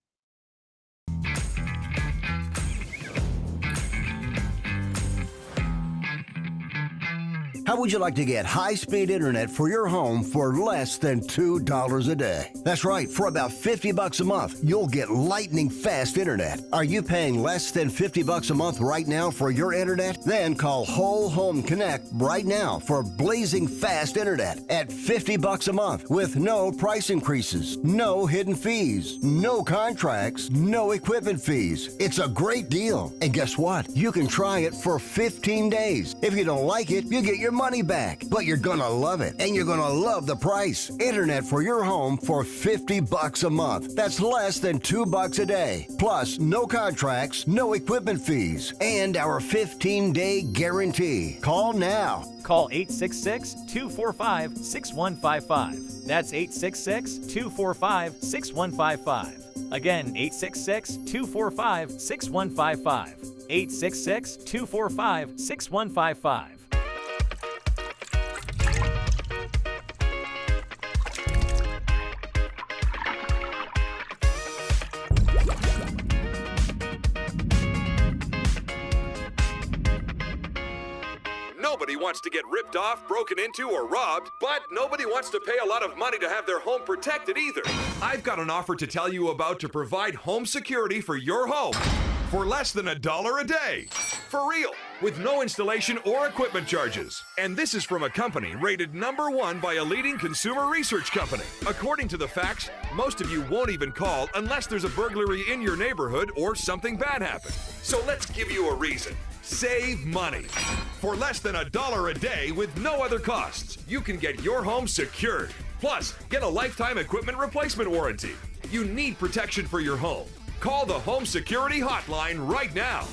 How would you like to get high-speed internet for your home for less than $2 a day? That's right, for about $50 a month, you'll get lightning fast internet. Are you paying less than $50 a month right now for your internet? Then call Whole Home Connect right now for blazing fast internet at $50 a month with no price increases, no hidden fees, no contracts, no equipment fees. It's a great deal. And guess what? You can try it for 15 days. If you don't like it, you get your money back. But you're gonna love it, and you're gonna love the price. Internet for your home for $50 a month. That's less than $2 a day. Plus, no contracts, no equipment fees, and our 15-day guarantee. Call now. Call 866-245-6155. That's 866-245-6155. Again, 866-245-6155. 866-245-6155. Nobody wants to get ripped off, broken into, or robbed, but nobody wants to pay a lot of money to have their home protected either. I've got an offer to tell you about to provide home security for your home for less than $1 a day. For real, with no installation or equipment charges. And this is from a company rated #1 by a leading consumer research company. According to the facts, most of you won't even call unless there's a burglary in your neighborhood or something bad happened. So let's give you a reason. Save money. For less than $1 a day with no other costs, you can get your home secured. Plus, get a lifetime equipment replacement warranty. You need protection for your home. Call the Home Security Hotline right now.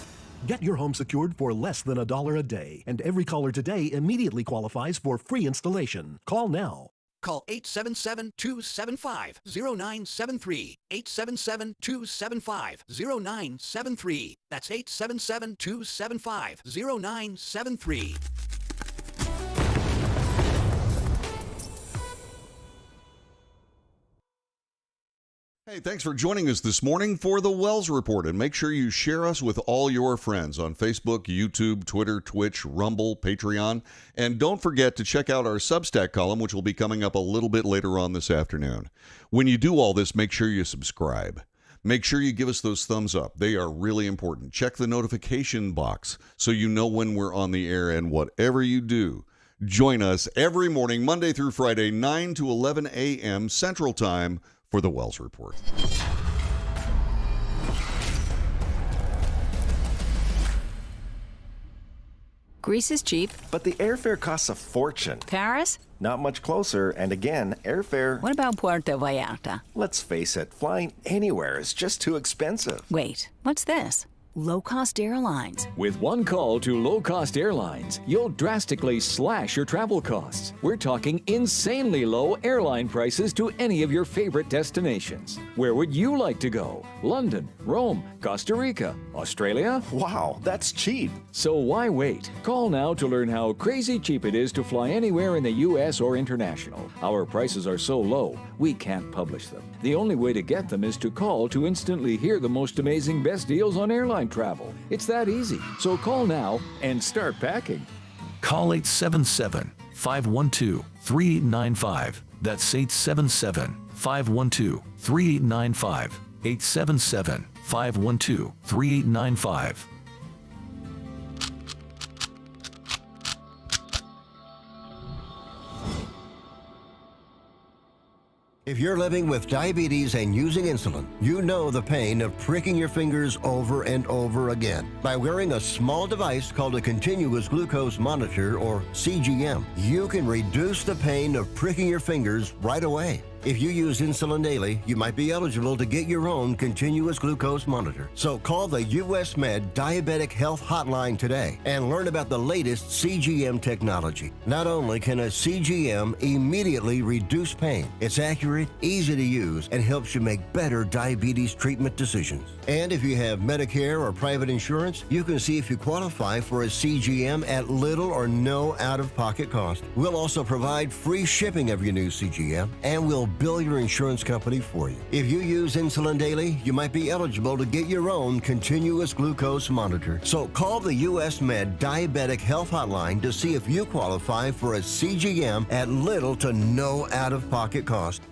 Get your home secured for less than $1 a day, and every caller today immediately qualifies for free installation. Call now. Call 877-275-0973. 877-275-0973. That's 877-275-0973. Hey, thanks for joining us this morning for the Wells Report, and make sure you share us with all your friends on Facebook, YouTube, Twitter, Twitch, Rumble, Patreon, and don't forget to check out our Substack column, which will be coming up a little bit later on this afternoon. When you do all this, make sure you subscribe. Make sure you give us those thumbs up. They are really important. Check the notification box so you know when we're on the air, and whatever you do, join us every morning, Monday through Friday, 9 to 11 a.m. Central Time, for the Wells Report. Greece is cheap. But the airfare costs a fortune. Paris? Not much closer, and again, airfare... What about Puerto Vallarta? Let's face it, flying anywhere is just too expensive. Wait, what's this? Low-cost airlines. With one call to low-cost airlines, you'll drastically slash your travel costs. We're talking insanely low airline prices to any of your favorite destinations. Where would you like to go? London, Rome, Costa Rica, Australia? Wow, that's cheap. So why wait? Call now to learn how crazy cheap it is to fly anywhere in the U.S. or international. Our prices are so low, we can't publish them. The only way to get them is to call to instantly hear the most amazing best deals on airline travel. It's that easy. So call now and start packing. Call 877-512-3895. That's 877-512-3895. 877-512-3895. If you're living with diabetes and using insulin, you know the pain of pricking your fingers over and over again. By wearing a small device called a continuous glucose monitor, or CGM, you can reduce the pain of pricking your fingers right away. If you use insulin daily, you might be eligible to get your own continuous glucose monitor. So call the US Med Diabetic Health Hotline today and learn about the latest CGM technology. Not only can a CGM immediately reduce pain, it's accurate, easy to use, and helps you make better diabetes treatment decisions. And if you have Medicare or private insurance, you can see if you qualify for a CGM at little or no out-of-pocket cost. We'll also provide free shipping of your new CGM, and we'll bill your insurance company for you. If you use insulin daily, you might be eligible to get your own continuous glucose monitor. So call the US Med Diabetic Health Hotline to see if you qualify for a CGM at little to no out-of-pocket cost.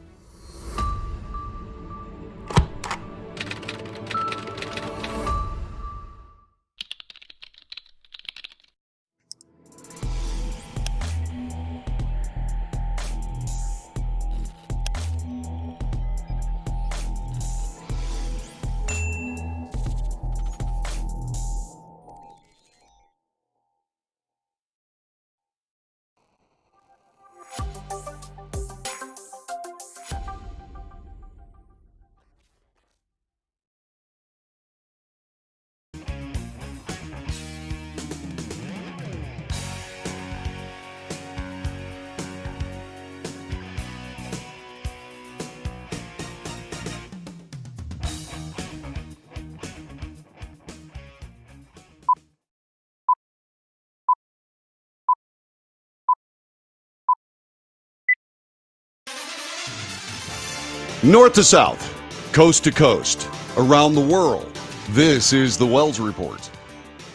North to south, coast to coast, around the world. This is the Wells Report.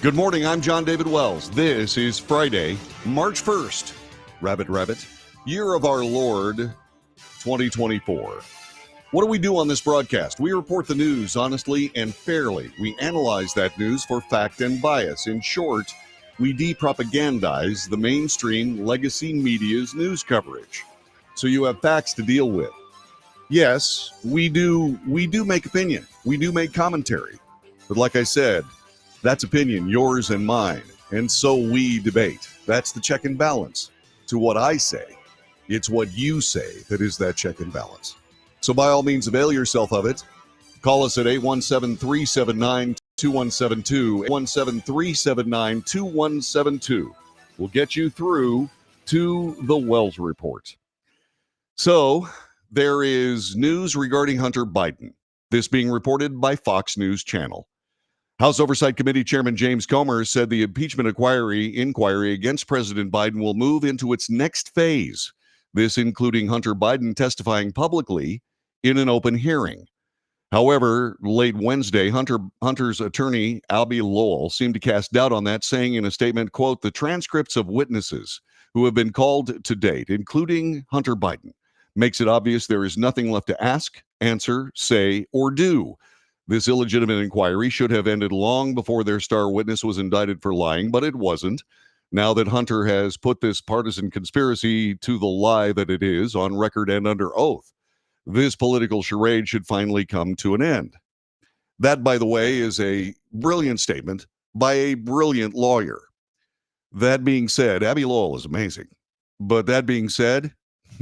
Good morning, I'm John David Wells. This is Friday, March 1st. Rabbit, year of our Lord, 2024. What do we do on this broadcast? We report the news honestly and fairly. We analyze that news for fact and bias. In short, we de-propagandize the mainstream legacy media's news coverage. So you have facts to deal with. Yes, we do make opinion. We do make commentary. But like I said, that's opinion, yours and mine. And so we debate. That's the check and balance. To what I say, it's what you say that is that check and balance. So by all means, avail yourself of it. Call us at 817-379-2172. 817-379-2172. We'll get you through to the Wells Report. So there is news regarding Hunter Biden. This being reported by Fox News Channel. House Oversight Committee Chairman James Comer said the impeachment inquiry against President Biden will move into its next phase. This including Hunter Biden testifying publicly in an open hearing. However, late Wednesday, Hunter's attorney, Abbe Lowell, seemed to cast doubt on that, saying in a statement, quote, "The transcripts of witnesses who have been called to date, including Hunter Biden, makes it obvious there is nothing left to ask, answer, say, or do. This illegitimate inquiry should have ended long before their star witness was indicted for lying, but it wasn't. Now that Hunter has put this partisan conspiracy to the lie that it is on record and under oath, this political charade should finally come to an end." That, by the way, is a brilliant statement by a brilliant lawyer. That being said, Abbe Lowell is amazing. But that being said,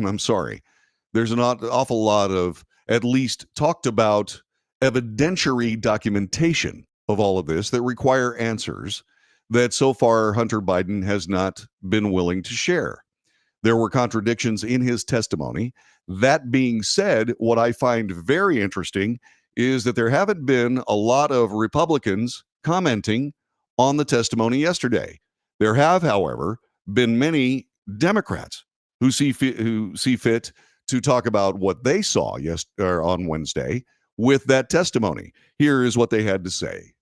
I'm sorry. There's an awful lot of, at least talked about, evidentiary documentation of all of this that require answers that so far Hunter Biden has not been willing to share. There were contradictions in his testimony. That being said, what I find very interesting is that there haven't been a lot of Republicans commenting on the testimony yesterday. There have, however, been many Democrats who see fit to talk about what they saw on Wednesday with that testimony. Here is what they had to say.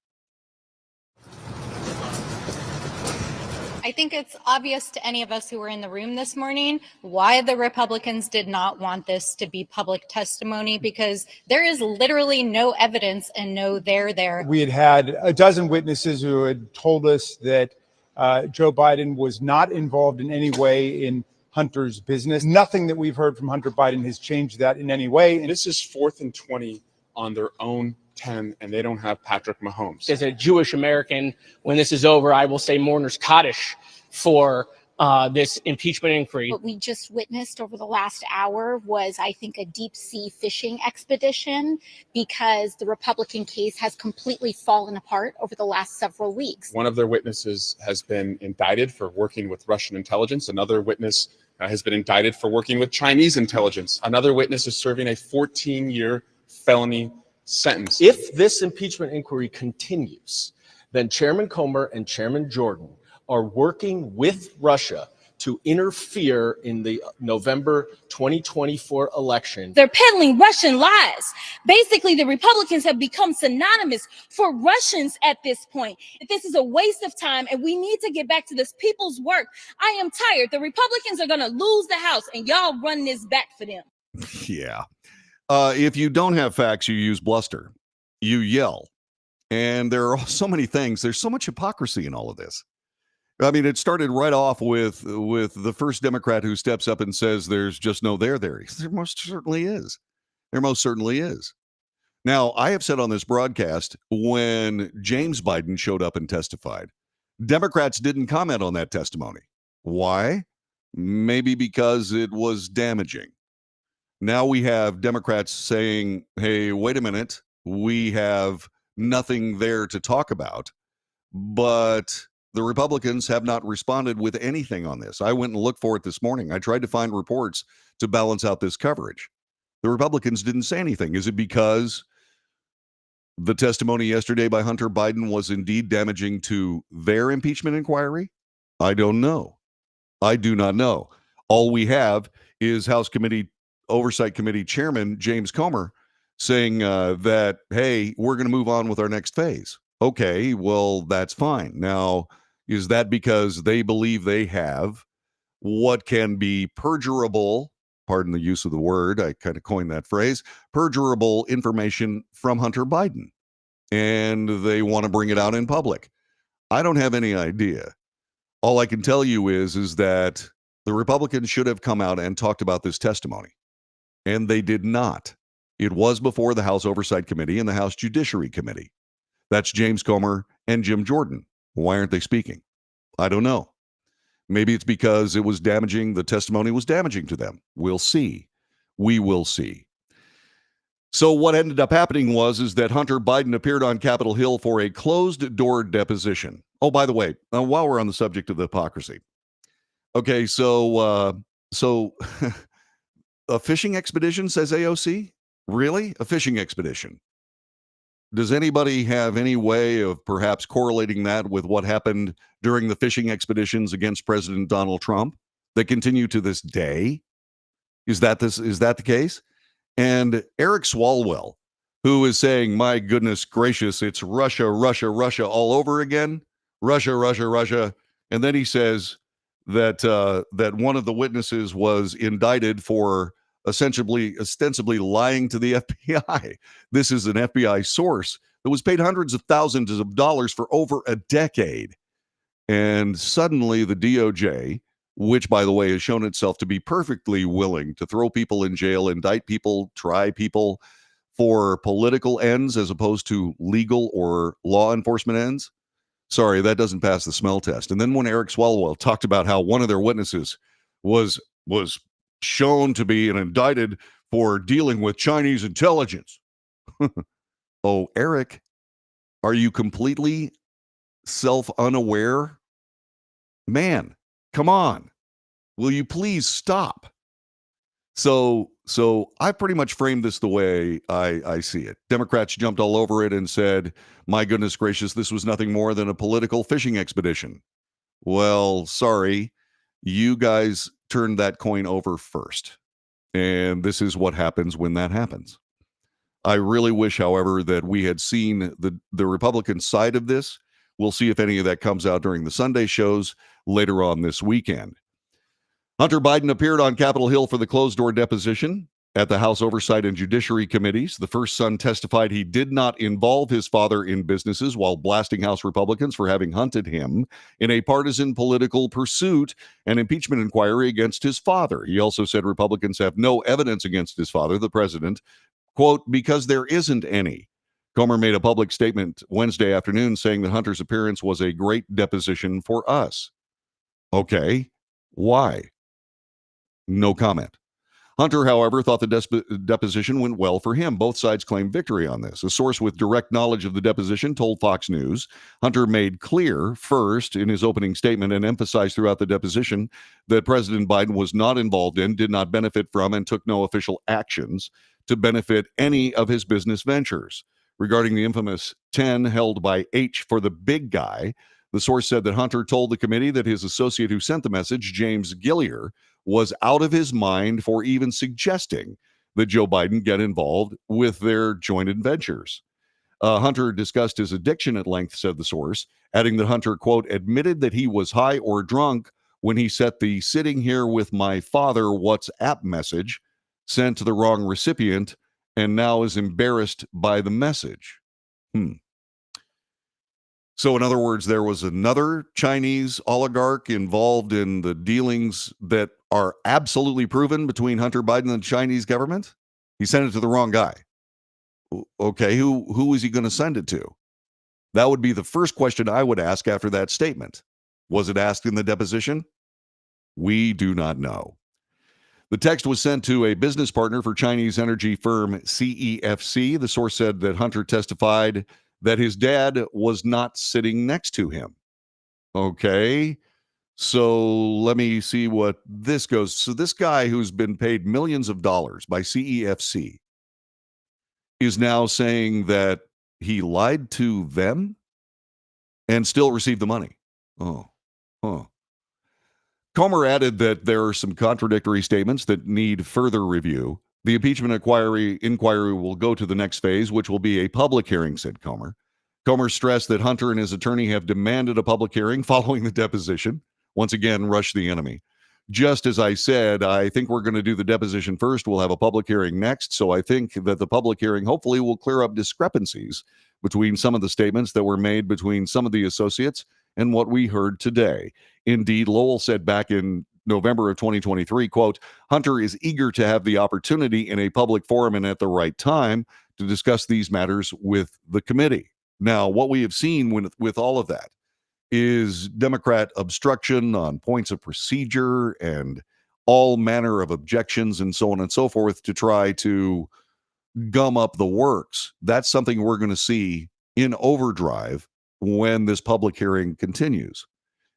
I think it's obvious to any of us who were in the room this morning why the Republicans did not want this to be public testimony, because there is literally no evidence and no there. We had a dozen witnesses who had told us that Joe Biden was not involved in any way in Hunter's business. Nothing that we've heard from Hunter Biden has changed that in any way. This is 4th and 20 on their own 10, and they don't have Patrick Mahomes. As a Jewish American, when this is over, I will say mourner's Kaddish for this impeachment inquiry. What we just witnessed over the last hour was, I think, a deep sea fishing expedition, because the Republican case has completely fallen apart over the last several weeks. One of their witnesses has been indicted for working with Russian intelligence. Another witness has been indicted for working with Chinese intelligence. Another witness is serving a 14-year felony sentence. If this impeachment inquiry continues, then Chairman Comer and Chairman Jordan are working with Russia to interfere in the November 2024 election. They're peddling Russian lies. Basically, the Republicans have become synonymous for Russians at this point. This is a waste of time, and we need to get back to this people's work. I am tired. The Republicans are going to lose the House, and y'all run this back for them. Yeah. If you don't have facts, you use bluster. You yell. And there are so many things. There's so much hypocrisy in all of this. I mean, it started right off with the first Democrat who steps up and says there's just no there. There most certainly is. There most certainly is. Now, I have said on this broadcast, when James Biden showed up and testified, Democrats didn't comment on that testimony. Why? Maybe because it was damaging. Now we have Democrats saying, hey, wait a minute, we have nothing there to talk about. But the Republicans have not responded with anything on this. I went and looked for it this morning. I tried to find reports to balance out this coverage. The Republicans didn't say anything. Is it because the testimony yesterday by Hunter Biden was indeed damaging to their impeachment inquiry? I don't know. I do not know. All we have is House Oversight Committee Chairman James Comer saying that, hey, we're going to move on with our next phase. Okay, well, that's fine. Now, is that because they believe they have what can be perjurable, pardon the use of the word, I kind of coined that phrase, perjurable information from Hunter Biden, and they want to bring it out in public? I don't have any idea. All I can tell you is that the Republicans should have come out and talked about this testimony, and they did not. It was before the House Oversight Committee and the House Judiciary Committee. That's James Comer and Jim Jordan. Why aren't they speaking? I don't know. Maybe it's because it was damaging. The testimony was damaging to them. We'll see. We will see. So what ended up happening was that Hunter Biden appeared on Capitol Hill for a closed-door deposition. Oh, by the way, while we're on the subject of the hypocrisy. Okay, so a fishing expedition, says AOC? Really? A fishing expedition? Does anybody have any way of perhaps correlating that with what happened during the fishing expeditions against President Donald Trump that continue to this day? Is that the case? And Eric Swalwell, who is saying, my goodness gracious, it's Russia, Russia, Russia all over again. Russia, Russia, Russia. And then he says that that one of the witnesses was indicted for ostensibly lying to the FBI. This is an FBI source that was paid hundreds of thousands of dollars for over a decade. And suddenly the DOJ, which, by the way, has shown itself to be perfectly willing to throw people in jail, indict people, try people for political ends as opposed to legal or law enforcement ends. Sorry, that doesn't pass the smell test. And then when Eric Swalwell talked about how one of their witnesses was shown to be and indicted for dealing with Chinese intelligence. Oh, Eric, are you completely self-unaware? Man, come on. Will you please stop? So I pretty much framed this the way I see it. Democrats jumped all over it and said, my goodness gracious, this was nothing more than a political fishing expedition. Well, sorry, you guys turned that coin over first. And this is what happens when that happens. I really wish, however, that we had seen the Republican side of this. We'll see if any of that comes out during the Sunday shows later on this weekend. Hunter Biden appeared on Capitol Hill for the closed-door deposition at the House Oversight and Judiciary Committees. The first son testified he did not involve his father in businesses while blasting House Republicans for having hunted him in a partisan political pursuit and impeachment inquiry against his father. He also said Republicans have no evidence against his father, the president, quote, because there isn't any. Comer made a public statement Wednesday afternoon saying that Hunter's appearance was a great deposition for us. Okay, why? No comment. Hunter, however, thought the deposition went well for him. Both sides claimed victory on this. A source with direct knowledge of the deposition told Fox News Hunter made clear, first, in his opening statement and emphasized throughout the deposition that President Biden was not involved in, did not benefit from, and took no official actions to benefit any of his business ventures. Regarding the infamous 10 held by H for the big guy, The source said that Hunter told the committee that his associate who sent the message, James Gillier, was out of his mind for even suggesting that Joe Biden get involved with their joint adventures. Hunter discussed his addiction at length, said the source, adding that Hunter, quote, admitted that he was high or drunk when he sent the "sitting here with my father" WhatsApp message sent to the wrong recipient and now is embarrassed by the message. So in other words, there was another Chinese oligarch involved in the dealings that are absolutely proven between Hunter Biden and the Chinese government. He sent it to the wrong guy. Okay, who is he going to send it to? That would be the first question I would ask after that statement. Was it asked in the deposition? We do not know. The text was sent to a business partner for Chinese energy firm CEFC. The source said that Hunter testified that his dad was not sitting next to him. Okay, so let me see what this goes. So this guy who's been paid millions of dollars by CEFC is now saying that he lied to them and still received the money. Comer added that there are some contradictory statements that need further review. The impeachment inquiry will go to the next phase, which will be a public hearing, said Comer. Comer stressed that Hunter and his attorney have demanded a public hearing following the deposition. Once again, rush the enemy. Just as I said, I think we're going to do the deposition first. We'll have a public hearing next. So I think that the public hearing hopefully will clear up discrepancies between some of the statements that were made between some of the associates and what we heard today. Indeed, Lowell said back in November of 2023, quote, Hunter is eager to have the opportunity in a public forum and at the right time to discuss these matters with the committee. Now, what we have seen with all of that is Democrat obstruction on points of procedure and all manner of objections and so on and so forth to try to gum up the works. That's something we're going to see in overdrive when this public hearing continues.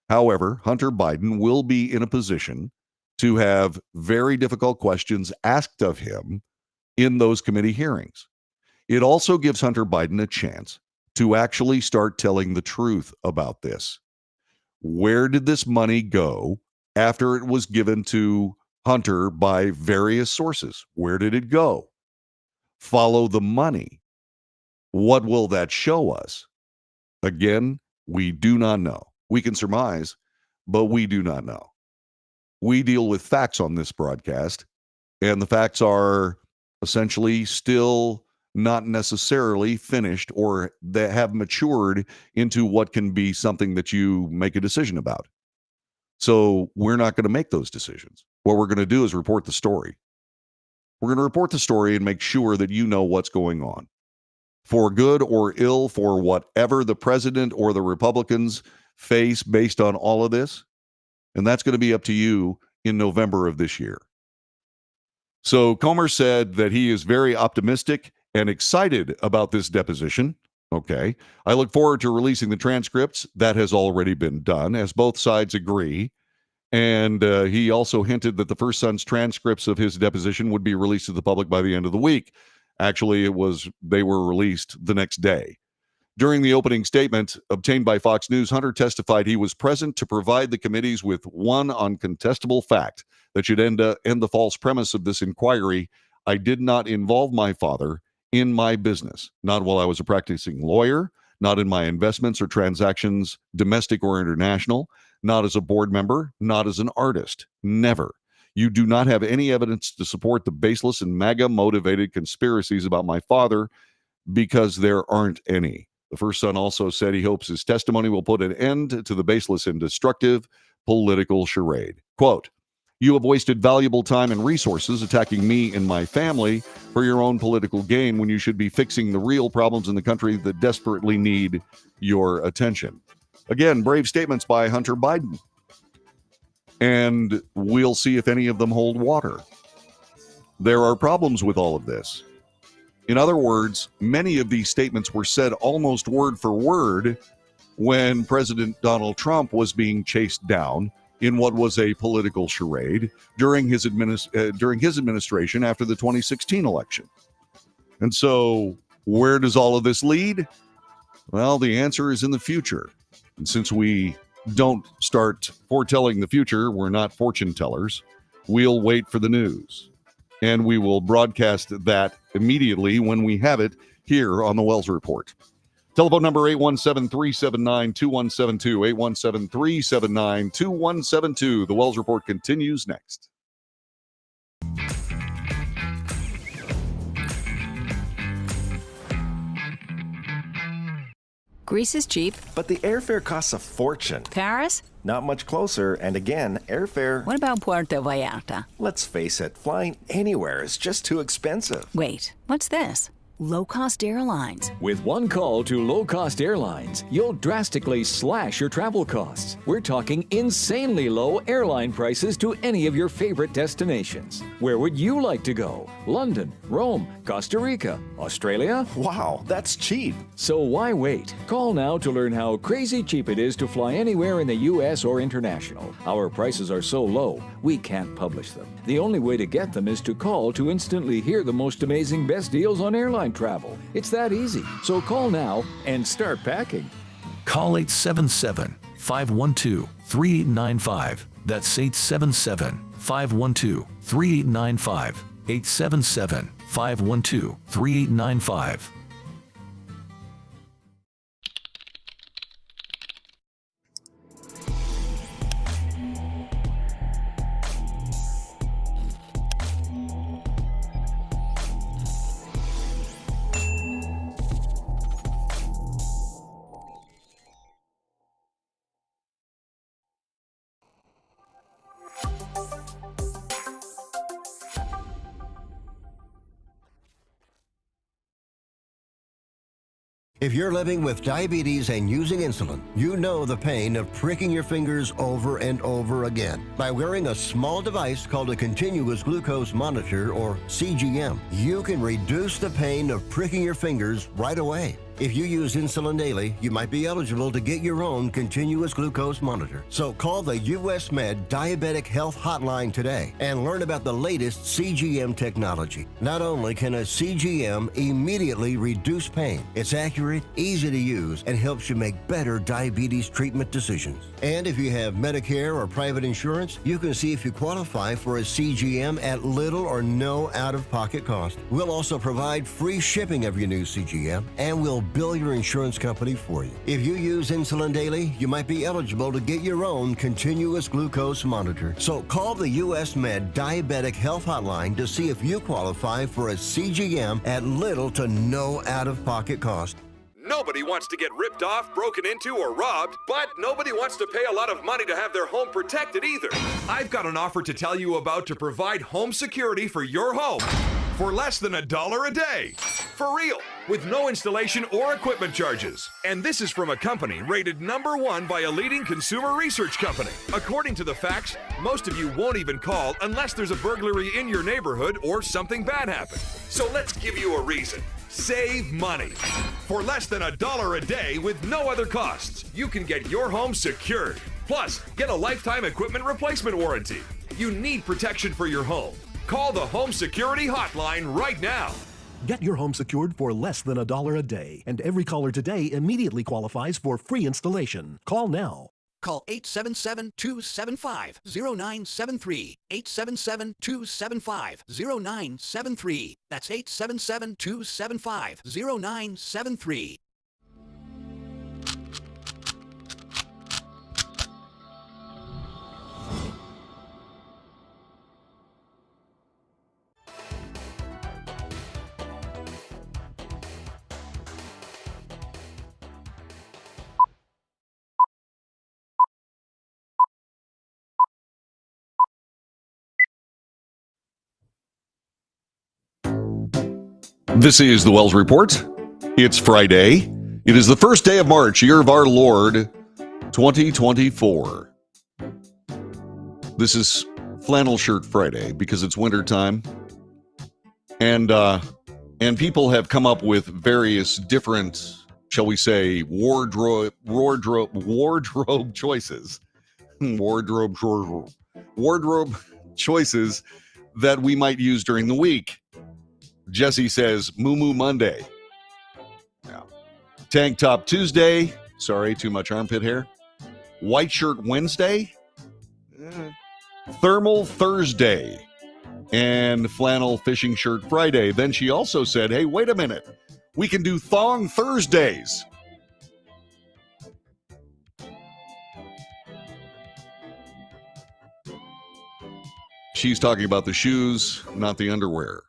However, Hunter Biden will be in a position to have very difficult questions asked of him in those committee hearings. It also gives Hunter Biden a chance to actually start telling the truth about this. Where did this money go after it was given to Hunter by various sources? Where did it go? Follow the money. What will that show us? Again, we do not know. We can surmise, but we do not know. We deal with facts on this broadcast, and the facts are essentially still not necessarily finished or that have matured into what can be something that you make a decision about. So we're not going to make those decisions. What we're going to do is report the story. We're going to report the story and make sure that you know what's going on. For good or ill, for whatever the president or the Republicans face based on all of this. And that's going to be up to you in November of this year. So Comer said that he is very optimistic and excited about this deposition. Okay. I look forward to releasing the transcripts. That has already been done, as both sides agree. And he also hinted that the first son's transcripts of his deposition would be released to the public by the end of the week. Actually, they were released the next day. During the opening statement obtained by Fox News, Hunter testified he was present to provide the committees with one uncontestable fact that should end the false premise of this inquiry. I did not involve my father in my business, not while I was a practicing lawyer, not in my investments or transactions, domestic or international, not as a board member, not as an artist, never. You do not have any evidence to support the baseless and MAGA-motivated conspiracies about my father because there aren't any. The first son also said he hopes his testimony will put an end to the baseless and destructive political charade. Quote, you have wasted valuable time and resources attacking me and my family for your own political gain when you should be fixing the real problems in the country that desperately need your attention. Again, brave statements by Hunter Biden. And we'll see if any of them hold water. There are problems with all of this. In other words, many of these statements were said almost word for word when President Donald Trump was being chased down in what was a political charade during his administration after the 2016 election. And so where does all of this lead? Well, the answer is in the future. And since we don't start foretelling the future, we're not fortune tellers, we'll wait for the news. And we will broadcast that immediately when we have it here on the Wells Report. Telephone number 817-379-2172, 817-379-2172. The Wells Report continues next. Greece is cheap. But the airfare costs a fortune. Paris? Not much closer, and again, airfare... What about Puerto Vallarta? Let's face it, flying anywhere is just too expensive. Wait, what's this? Low-cost airlines. With one call to low-cost airlines, you'll drastically slash your travel costs. We're talking insanely low airline prices to any of your favorite destinations. Where would you like to go? London, Rome, Costa Rica, Australia? Wow, that's cheap. So why wait? Call now to learn how crazy cheap it is to fly anywhere in the U.S. or international. Our prices are so low, we can't publish them. The only way to get them is to call to instantly hear the most amazing best deals on airline travel. It's that easy. So call now and start packing. Call 877-512-3895. That's 877-512-3895. 877-512-3895. If you're living with diabetes and using insulin, you know the pain of pricking your fingers over and over again. By wearing a small device called a continuous glucose monitor, or CGM, you can reduce the pain of pricking your fingers right away. If you use insulin daily, you might be eligible to get your own continuous glucose monitor. So call the US Med Diabetic Health Hotline today and learn about the latest CGM technology. Not only can a CGM immediately reduce pain, it's accurate, easy to use, and helps you make better diabetes treatment decisions. And if you have Medicare or private insurance, you can see if you qualify for a CGM at little or no out-of-pocket cost. We'll also provide free shipping of your new CGM, and we'll bill your insurance company for you. If you use insulin daily, you might be eligible to get your own continuous glucose monitor. So call the US Med Diabetic Health Hotline to see if you qualify for a CGM at little to no out-of-pocket cost. Nobody wants to get ripped off, broken into, or robbed, but nobody wants to pay a lot of money to have their home protected either. I've got an offer to tell you about to provide home security for your home for less than $1 a day. For real, with no installation or equipment charges. And this is from a company rated #1 by a leading consumer research company. According to the facts, most of you won't even call unless there's a burglary in your neighborhood or something bad happened. So let's give you a reason. Save money. For less than $1 a day with no other costs, you can get your home secured. Plus, get a lifetime equipment replacement warranty. You need protection for your home. Call the Home Security Hotline right now. Get your home secured for less than $1 a day, and every caller today immediately qualifies for free installation. Call now. Call 877-275-0973. 877-275-0973. That's 877-275-0973. This is the Wells Report. It's Friday. It is the first day of March, year of our Lord, 2024. This is Flannel Shirt Friday because it's wintertime. And people have come up with various different, shall we say, wardrobe choices. Wardrobe choices that we might use during the week. Jesse says Moo Moo Monday. Yeah. Tank Top Tuesday. Sorry, too much armpit hair. White Shirt Wednesday, Thermal Thursday, and Flannel Fishing Shirt Friday. Then she also said, hey, wait a minute. We can do Thong Thursdays. She's talking about the shoes, not the underwear.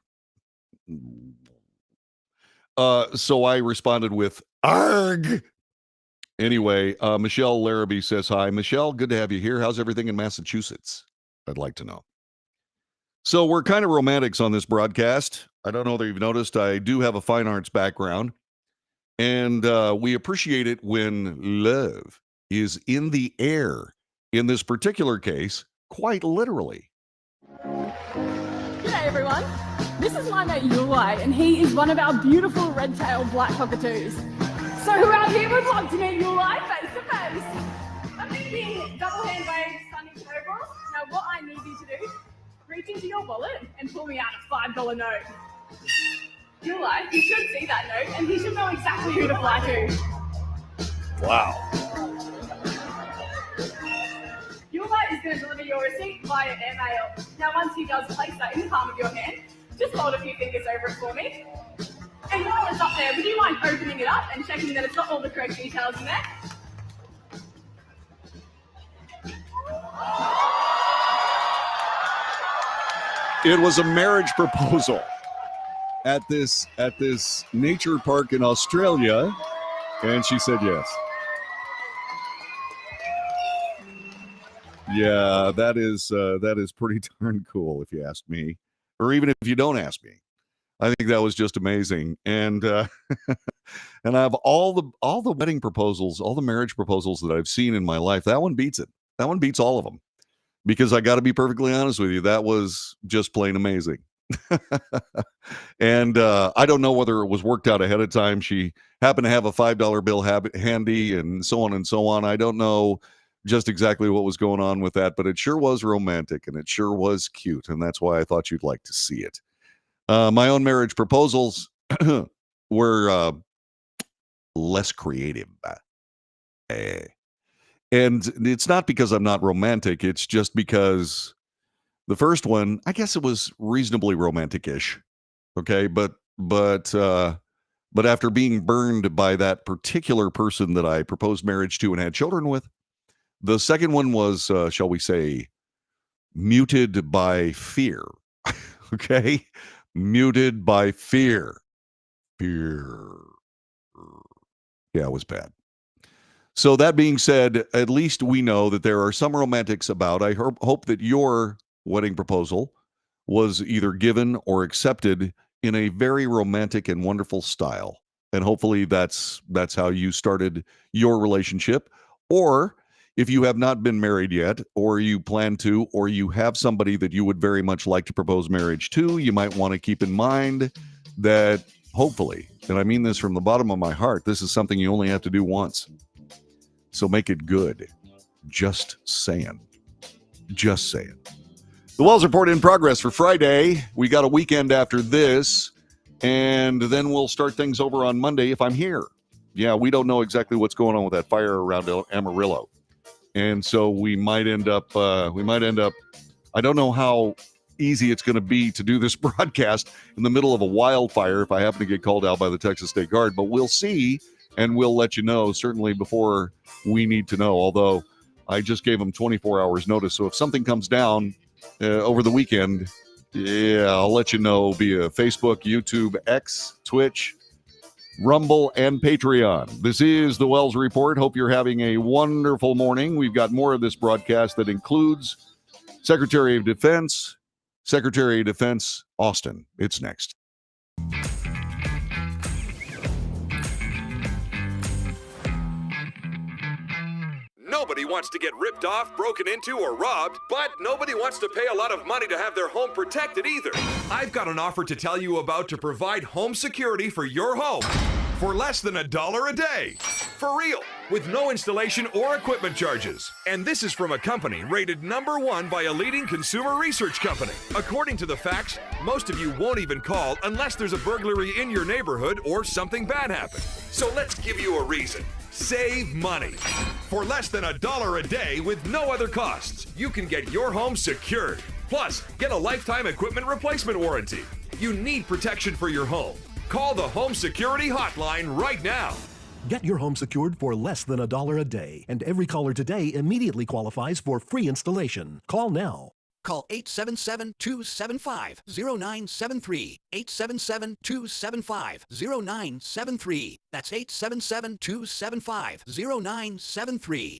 So I responded with, arg. Anyway, Michelle Larrabee says, hi. Michelle, good to have you here. How's everything in Massachusetts? I'd like to know. So we're kind of romantics on this broadcast. I don't know that you've noticed. I do have a fine arts background. And we appreciate it when love is in the air. In this particular case, quite literally. G'day everyone, this is my mate Yulai and he is one of our beautiful red-tailed black cockatoos. So who out here would love to meet Yulai face to face? I'm thinking double hand wave stunning snowballs. Now what I need you to do, reach into your wallet and pull me out a $5 note. Yulai, you should see that note and he should know exactly who to fly to. Wow. Yulai is going to deliver your receipt via airmail. Now, once he does place that in the palm of your hand, just hold a few fingers over it for me. And while it's up there, would you mind opening it up and checking that it's got all the correct details in there? It was a marriage proposal at this nature park in Australia, and she said yes. Yeah, that is pretty darn cool if you ask me, or even if you don't ask me. I think that was just amazing, and and I have all the wedding proposals, all the marriage proposals that I've seen in my life. That one beats it. That one beats all of them, because I got to be perfectly honest with you, that was just plain amazing. And I don't know whether it was worked out ahead of time. She happened to have a $5 bill handy, and so on and so on. I don't know just exactly what was going on with that, but it sure was romantic and it sure was cute, and that's why I thought you'd like to see it. My own marriage proposals were less creative. And it's not because I'm not romantic, it's just because the first one, I guess it was reasonably romantic-ish. Okay, but after being burned by that particular person that I proposed marriage to and had children with, the second one was, shall we say, muted by fear. Okay? Muted by fear. Fear. Yeah, it was bad. So that being said, at least we know that there are some romantics about. I hope that your wedding proposal was either given or accepted in a very romantic and wonderful style. And hopefully that's how you started your relationship. Or if you have not been married yet, or you plan to, or you have somebody that you would very much like to propose marriage to, you might want to keep in mind that hopefully, and I mean this from the bottom of my heart, this is something you only have to do once. So make it good. Just saying. Just saying. The Wells Report in progress for Friday. We got a weekend after this, and then we'll start things over on Monday if I'm here. Yeah, we don't know exactly what's going on with that fire around Amarillo. And so we might end up, I don't know how easy it's going to be to do this broadcast in the middle of a wildfire if I happen to get called out by the Texas State Guard, but we'll see, and we'll let you know certainly before we need to know, although I just gave them 24 hours notice. So if something comes down over the weekend, yeah, I'll let you know via Facebook, YouTube, X, Twitch, Rumble, and Patreon. This is the Wells Report. Hope you're having a wonderful morning. We've got more of this broadcast that includes Secretary of Defense Austin. It's next. Nobody wants to get ripped off, broken into, or robbed, but nobody wants to pay a lot of money to have their home protected either. I've got an offer to tell you about to provide home security for your home for less than $1 a day. For real, with no installation or equipment charges. And this is from a company rated #1 by a leading consumer research company. According to the facts, most of you won't even call unless there's a burglary in your neighborhood or something bad happened. So let's give you a reason. Save money. For less than $1 a day with no other costs, you can get your home secured. Plus, get a lifetime equipment replacement warranty. You need protection for your home. Call the Home Security Hotline right now. Get your home secured for less than $1 a day, and every caller today immediately qualifies for free installation. Call now. Call 877-275-0973. 877-275-0973. That's 877-275-0973.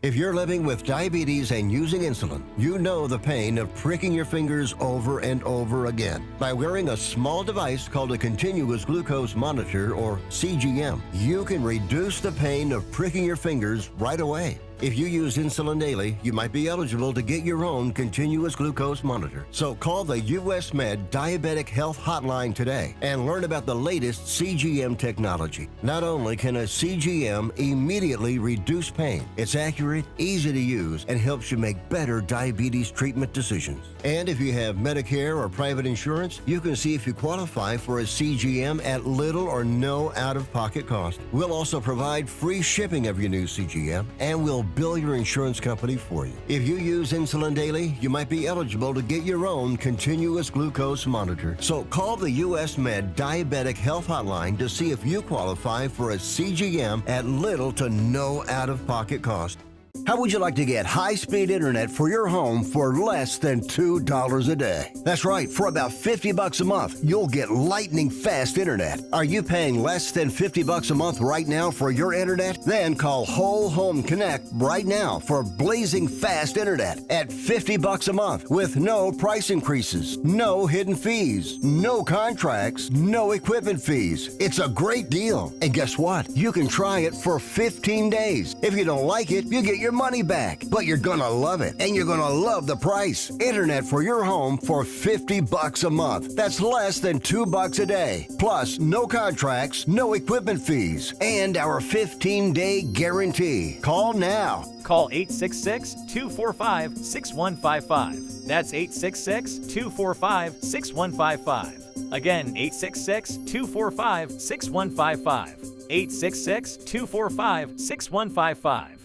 If you're living with diabetes and using insulin, you know the pain of pricking your fingers over and over again. By wearing a small device called a continuous glucose monitor, or CGM, you can reduce the pain of pricking your fingers right away. If you use insulin daily, you might be eligible to get your own continuous glucose monitor. So call the US Med Diabetic Health Hotline today and learn about the latest CGM technology. Not only can a CGM immediately reduce pain, it's accurate, easy to use, and helps you make better diabetes treatment decisions. And if you have Medicare or private insurance, you can see if you qualify for a CGM at little or no out-of-pocket cost. We'll also provide free shipping of your new CGM, and we'll bill your insurance company for you. If you use insulin daily, you might be eligible to get your own continuous glucose monitor. So call the US Med Diabetic Health Hotline to see if you qualify for a CGM at little to no out-of-pocket cost. How would you like to get high-speed internet for your home for less than $2 a day? That's right, for about $50 a month, you'll get lightning fast internet. Are you paying less than $50 a month right now for your internet? Then call Whole Home Connect right now for blazing fast internet at $50 a month with no price increases, no hidden fees, no contracts, no equipment fees. It's a great deal. And guess what? You can try it for 15 days. If you don't like it, you get your money back, but you're gonna love it, and you're gonna love the price. Internet for your home for $50 a month. That's less than $2 a day. Plus, no contracts, no equipment fees, and our 15-day guarantee. Call now. Call 866-245-6155. That's 866-245-6155. Again, 866-245-6155. 866-245-6155.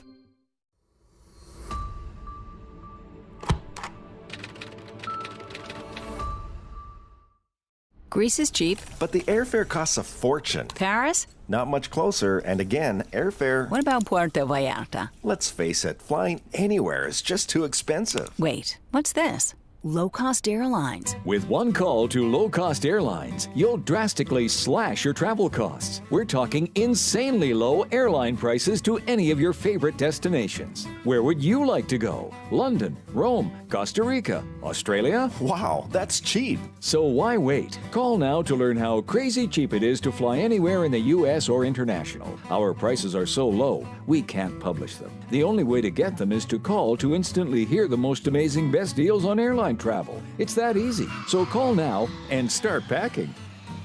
Greece is cheap. But the airfare costs a fortune. Paris? Not much closer, and again, airfare... What about Puerto Vallarta? Let's face it, flying anywhere is just too expensive. Wait, what's this? Low-cost airlines. With one call to low-cost airlines, you'll drastically slash your travel costs. We're talking insanely low airline prices to any of your favorite destinations. Where would you like to go? London, Rome, Costa Rica, Australia? Wow, that's cheap. So why wait? Call now to learn how crazy cheap it is to fly anywhere in the U.S. or international. Our prices are so low, we can't publish them. The only way to get them is to call to instantly hear the most amazing best deals on airline travel. It's that easy. So call now and start packing.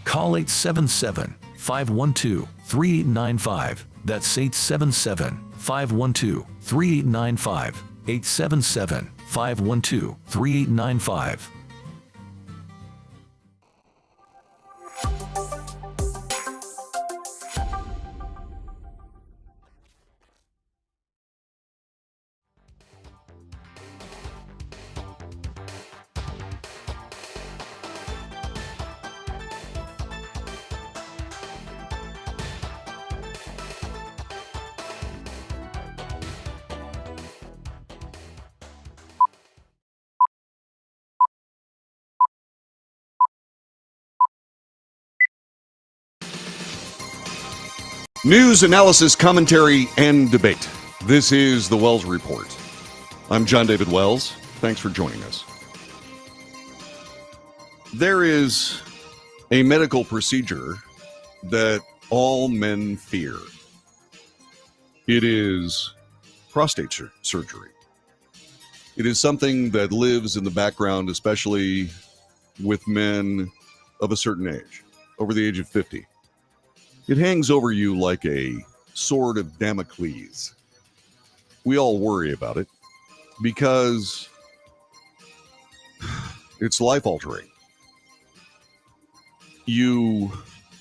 Call 877-512-3895. That's 877-512-3895. 877-512-3895. News, analysis, commentary, and debate. This is the Wells Report. I'm John David Wells. Thanks for joining us. There is a medical procedure that all men fear. It is prostate surgery. It is something that lives in the background, especially with men of a certain age, over the age of 50. It hangs over you like a sword of Damocles. we all worry about it because it's life altering. You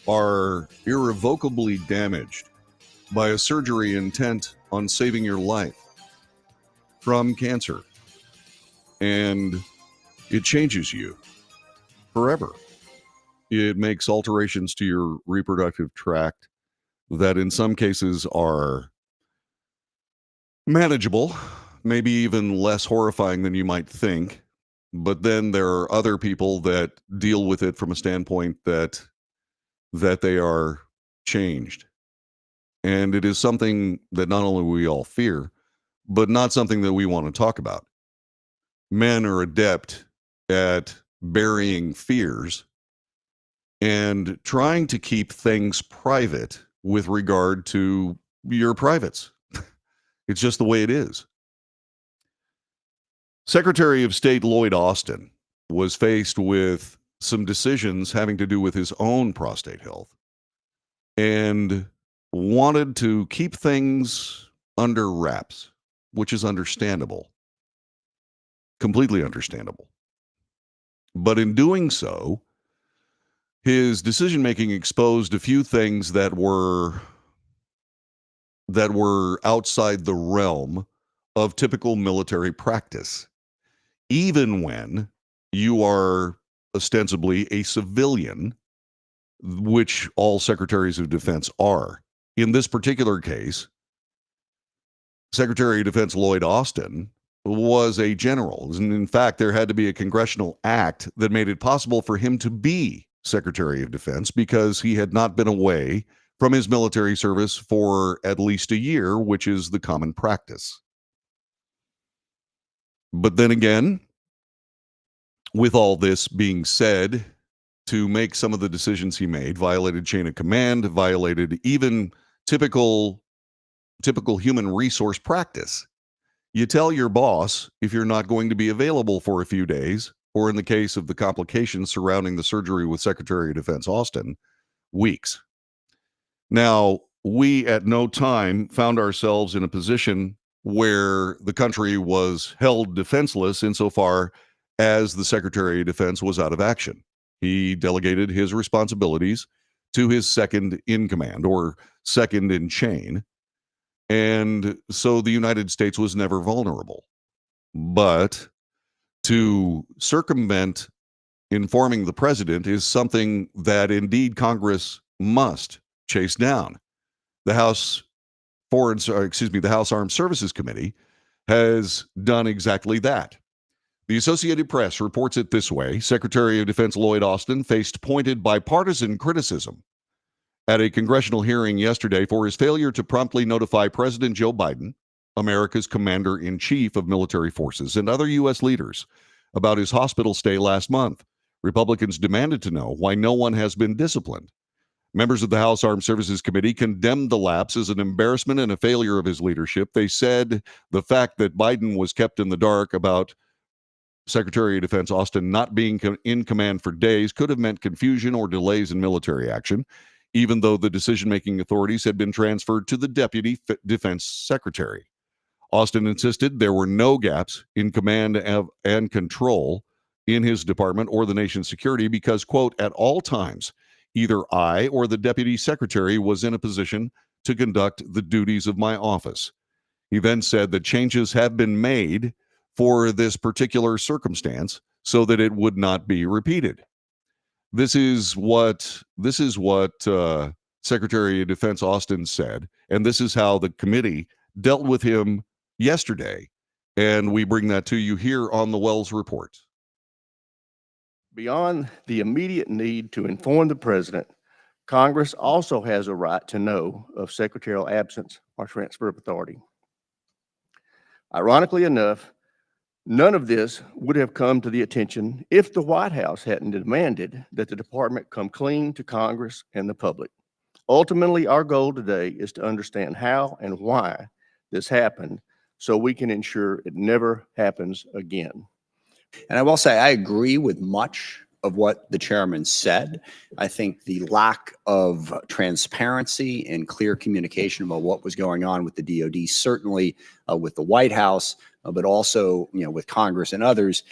are irrevocably damaged by a surgery intent on saving your life from cancer. And it changes you forever. It makes alterations to your reproductive tract that in some cases are manageable, maybe even less horrifying than you might think. But then there are other people that deal with it from a standpoint that they are changed. And it is something that not only we all fear, but not something that we want to talk about. Men are adept at burying fears and trying to keep things private with regard to your privates. It's just the way it is. Secretary of State Lloyd Austin was faced with some decisions having to do with his own prostate health and wanted to keep things under wraps, which is understandable. Completely understandable. But in doing so, his decision-making exposed a few things that were outside the realm of typical military practice, even when you are ostensibly a civilian, which all secretaries of defense are. In this particular case, Secretary of Defense Lloyd Austin was a general. And in fact, there had to be a congressional act that made it possible for him to be Secretary of Defense because he had not been away from his military service for at least a year, which is the common practice. But then again, with all this being said, to make some of the decisions he made violated chain of command, violated even typical human resource practice. You tell your boss if you're not going to be available for a few days, or in the case of the complications surrounding the surgery with Secretary of Defense Austin, weeks. Now, we at no time found ourselves in a position where the country was held defenseless insofar as the Secretary of Defense was out of action. He delegated his responsibilities to his second in command or second in chain. And so the United States was never vulnerable. But to circumvent informing the president is something that indeed Congress must chase down. The House Armed Services Committee has done exactly that. The Associated Press reports it this way. Secretary of Defense Lloyd Austin faced pointed bipartisan criticism at a congressional hearing yesterday for his failure to promptly notify President Joe Biden, America's commander-in-chief of military forces, and other U.S. leaders about his hospital stay last month. Republicans demanded to know why no one has been disciplined. Members of the House Armed Services Committee condemned the lapse as an embarrassment and a failure of his leadership. They said the fact that Biden was kept in the dark about Secretary of Defense Austin not being in command for days could have meant confusion or delays in military action, even though the decision-making authorities had been transferred to the Deputy Defense Secretary. Austin insisted there were no gaps in command and control in his department or the nation's security because, quote, at all times, either I or the Deputy Secretary was in a position to conduct the duties of my office. He then said that changes have been made for this particular circumstance so that it would not be repeated. This is what Secretary of Defense Austin said, and this is how the committee dealt with him yesterday. And we bring that to you here on the Wells Report. Beyond the immediate need to inform the president, Congress also has a right to know of secretarial absence or transfer of authority. Ironically enough, none of this would have come to the attention if the White House hadn't demanded that the department come clean to Congress and the public. Ultimately, our goal today is to understand how and why this happened so we can ensure it never happens again. And I will say, I agree with much of what the chairman said. I think the lack of transparency and clear communication about what was going on with the DOD, certainly with the White House, but also, with Congress and others,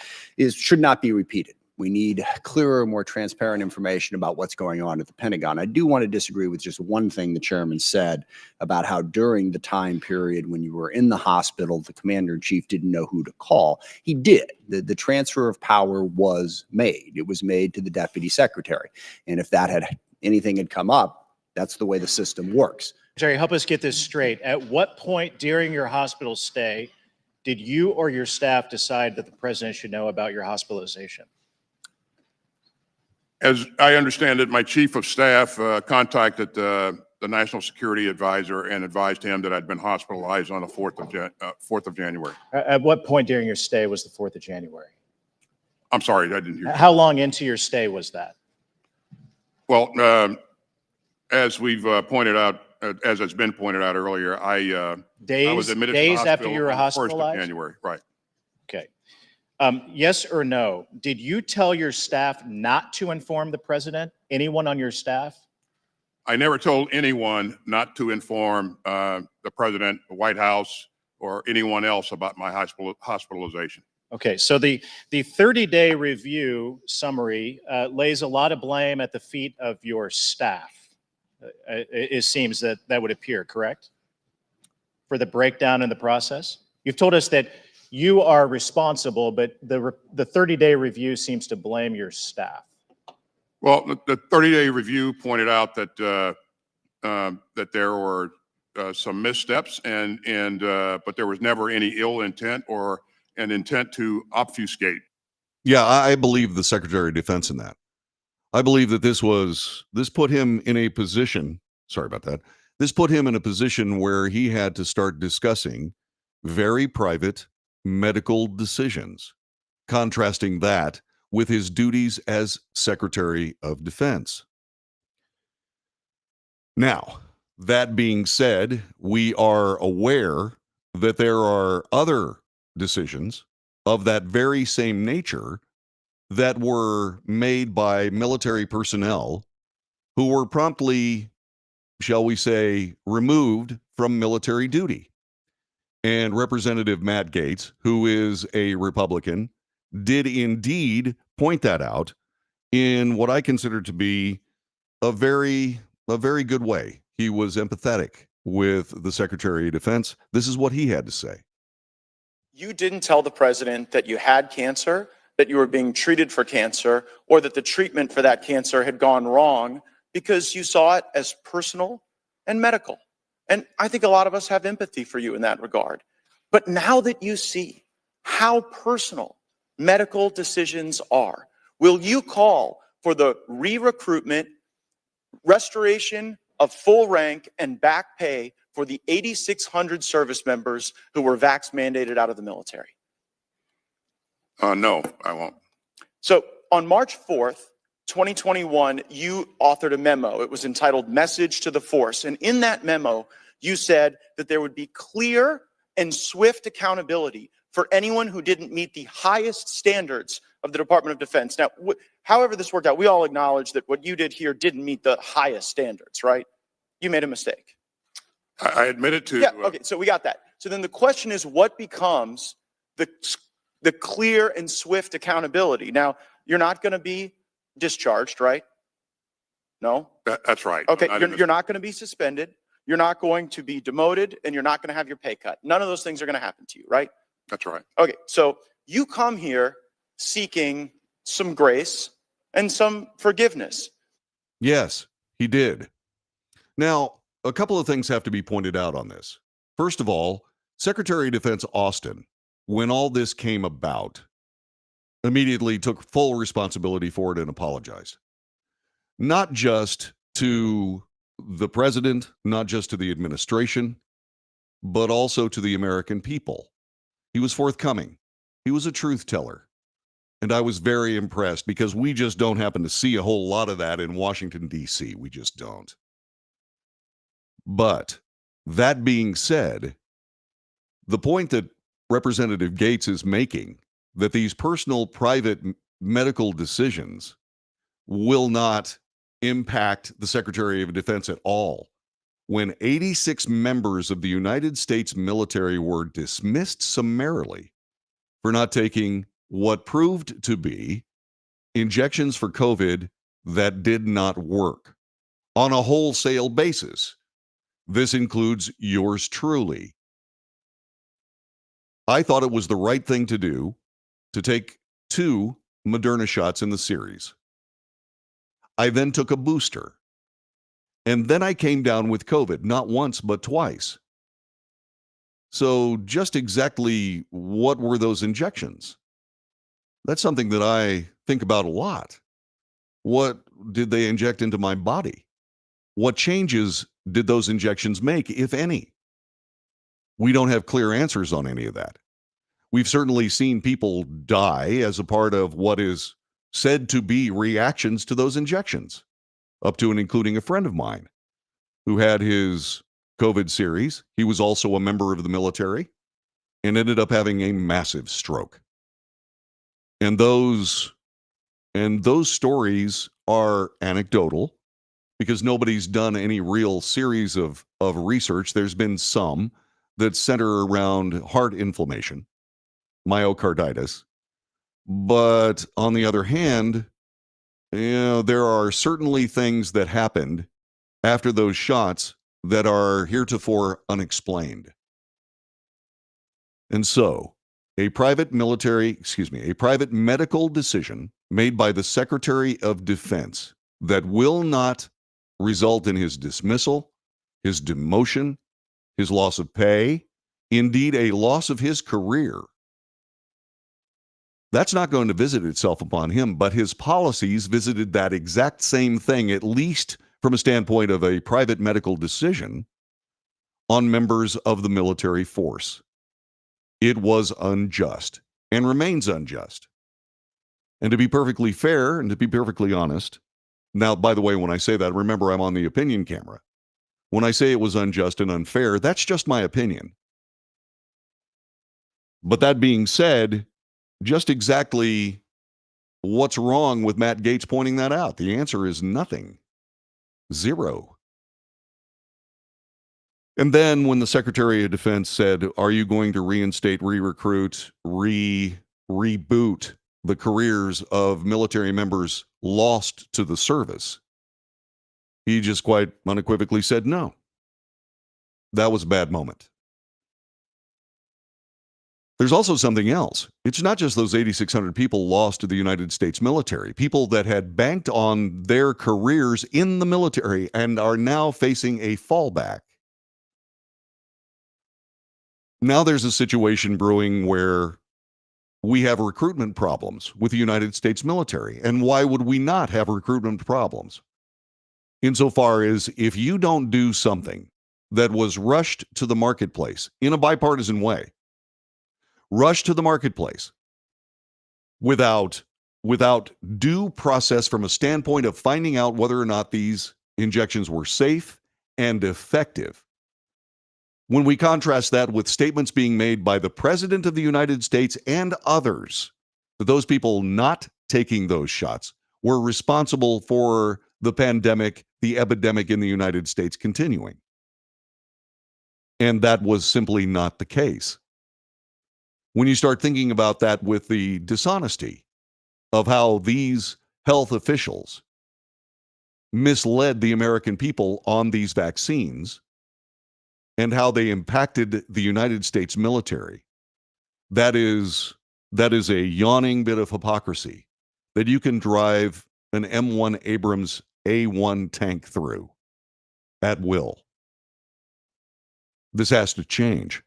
should not be repeated. We need clearer, more transparent information about what's going on at the Pentagon. I do want to disagree with just one thing the chairman said about how during the time period when you were in the hospital, the commander-in-chief didn't know who to call. He did. The transfer of power was made. It was made to the deputy secretary. And if anything had come up, that's the way the system works. Jerry, help us get this straight. At what point during your hospital stay did you or your staff decide that the president should know about your hospitalization? As I understand it, my chief of staff contacted the national security advisor and advised him that I'd been hospitalized on the 4th of January. At what point during your stay was the 4th of January? I'm sorry, I didn't hear you. How long into your stay was that? Well, as we've pointed out, as it's been pointed out earlier, I was admitted to the hospital after you were on the 1st hospitalized? of January, right. Okay. Yes or no, did you tell your staff not to inform the president, anyone on your staff? I never told anyone not to inform the president, the White House, or anyone else about my hospitalization. Okay, so the 30-day review summary lays a lot of blame at the feet of your staff. It seems that would appear, correct? For the breakdown in the process? You've told us that you are responsible, but the 30-day review seems to blame your staff. Well, the 30-day review pointed out that that there were some missteps, but there was never any ill intent or an intent to obfuscate. Yeah, I believe the Secretary of Defense in that. I believe that this put him in a position, sorry about that, this put him in a position where he had to start discussing very private medical decisions, contrasting that with his duties as Secretary of Defense. Now, that being said, we are aware that there are other decisions of that very same nature that were made by military personnel who were promptly, shall we say, removed from military duty. And Representative Matt Gaetz, who is a Republican, did indeed point that out in what I consider to be a very good way. He was empathetic with the Secretary of Defense. This is what he had to say. You didn't tell the president that you had cancer, that you were being treated for cancer, or that the treatment for that cancer had gone wrong because you saw it as personal and medical. And I think a lot of us have empathy for you in that regard. But now that you see how personal medical decisions are, will you call for the re-recruitment, restoration of full rank and back pay for the 8,600 service members who were vax mandated out of the military? No, I won't. So on March 4th, 2021, you authored a memo. It was entitled Message to the Force. And in that memo, you said that there would be clear and swift accountability for anyone who didn't meet the highest standards of the Department of Defense. Now, however this worked out, we all acknowledge that what you did here didn't meet the highest standards, right? You made a mistake. I admitted to. Yeah, okay, so we got that. So then the question is, what becomes the clear and swift accountability? Now, you're not going to be discharged, right? No? That's right. Okay, you're not going to be suspended. You're not going to be demoted, and you're not going to have your pay cut. None of those things are going to happen to you, right? That's right. Okay, so you come here seeking some grace and some forgiveness. Yes, he did. Now, a couple of things have to be pointed out on this. First of all, Secretary of Defense Austin, when all this came about, immediately took full responsibility for it and apologized. Not just to the president, not just to the administration, but also to the American people. He was forthcoming. He was a truth teller. And I was very impressed because we just don't happen to see a whole lot of that in Washington, D.C. We just don't. But that being said, the point that Representative Gaetz is making, that these personal, private medical decisions will not impact the Secretary of Defense at all. When 86 members of the United States military were dismissed summarily for not taking what proved to be injections for COVID that did not work on a wholesale basis. This includes yours truly. I thought it was the right thing to do to take 2 Moderna shots in the series. I then took a booster. And then I came down with COVID, not once, but twice. So just exactly what were those injections? That's something that I think about a lot. What did they inject into my body? What changes did those injections make, if any? We don't have clear answers on any of that. We've certainly seen people die as a part of what is said to be reactions to those injections, up to and including a friend of mine who had his COVID series. He was also a member of the military and ended up having a massive stroke. And those stories are anecdotal because nobody's done any real series of research. There's been some that center around heart inflammation, myocarditis. But on the other hand, there are certainly things that happened after those shots that are heretofore unexplained. And so, a private medical decision made by the Secretary of Defense that will not result in his dismissal, his demotion, his loss of pay, indeed a loss of his career. That's not going to visit itself upon him, but his policies visited that exact same thing, at least from a standpoint of a private medical decision, on members of the military force. It was unjust and remains unjust. And to be perfectly fair and to be perfectly honest, now, by the way, when I say that, remember I'm on the opinion camera. When I say it was unjust and unfair, that's just my opinion. But that being said, just exactly what's wrong with Matt Gaetz pointing that out? The answer is nothing. Zero. And then when the Secretary of Defense said, are you going to reinstate, re-recruit, reboot the careers of military members lost to the service? He just quite unequivocally said no. That was a bad moment. There's also something else. It's not just those 8,600 people lost to the United States military, people that had banked on their careers in the military and are now facing a fallback. Now there's a situation brewing where we have recruitment problems with the United States military. And why would we not have recruitment problems? Insofar as if you don't do something that was rushed to the marketplace in a bipartisan way, rushed to the marketplace without due process from a standpoint of finding out whether or not these injections were safe and effective. When we contrast that with statements being made by the President of the United States and others, that those people not taking those shots were responsible for the pandemic, the epidemic in the United States continuing. And that was simply not the case. When you start thinking about that with the dishonesty of how these health officials misled the American people on these vaccines and how they impacted the United States military, that is a yawning bit of hypocrisy that you can drive an M1 Abrams A1 tank through at will. This has to change.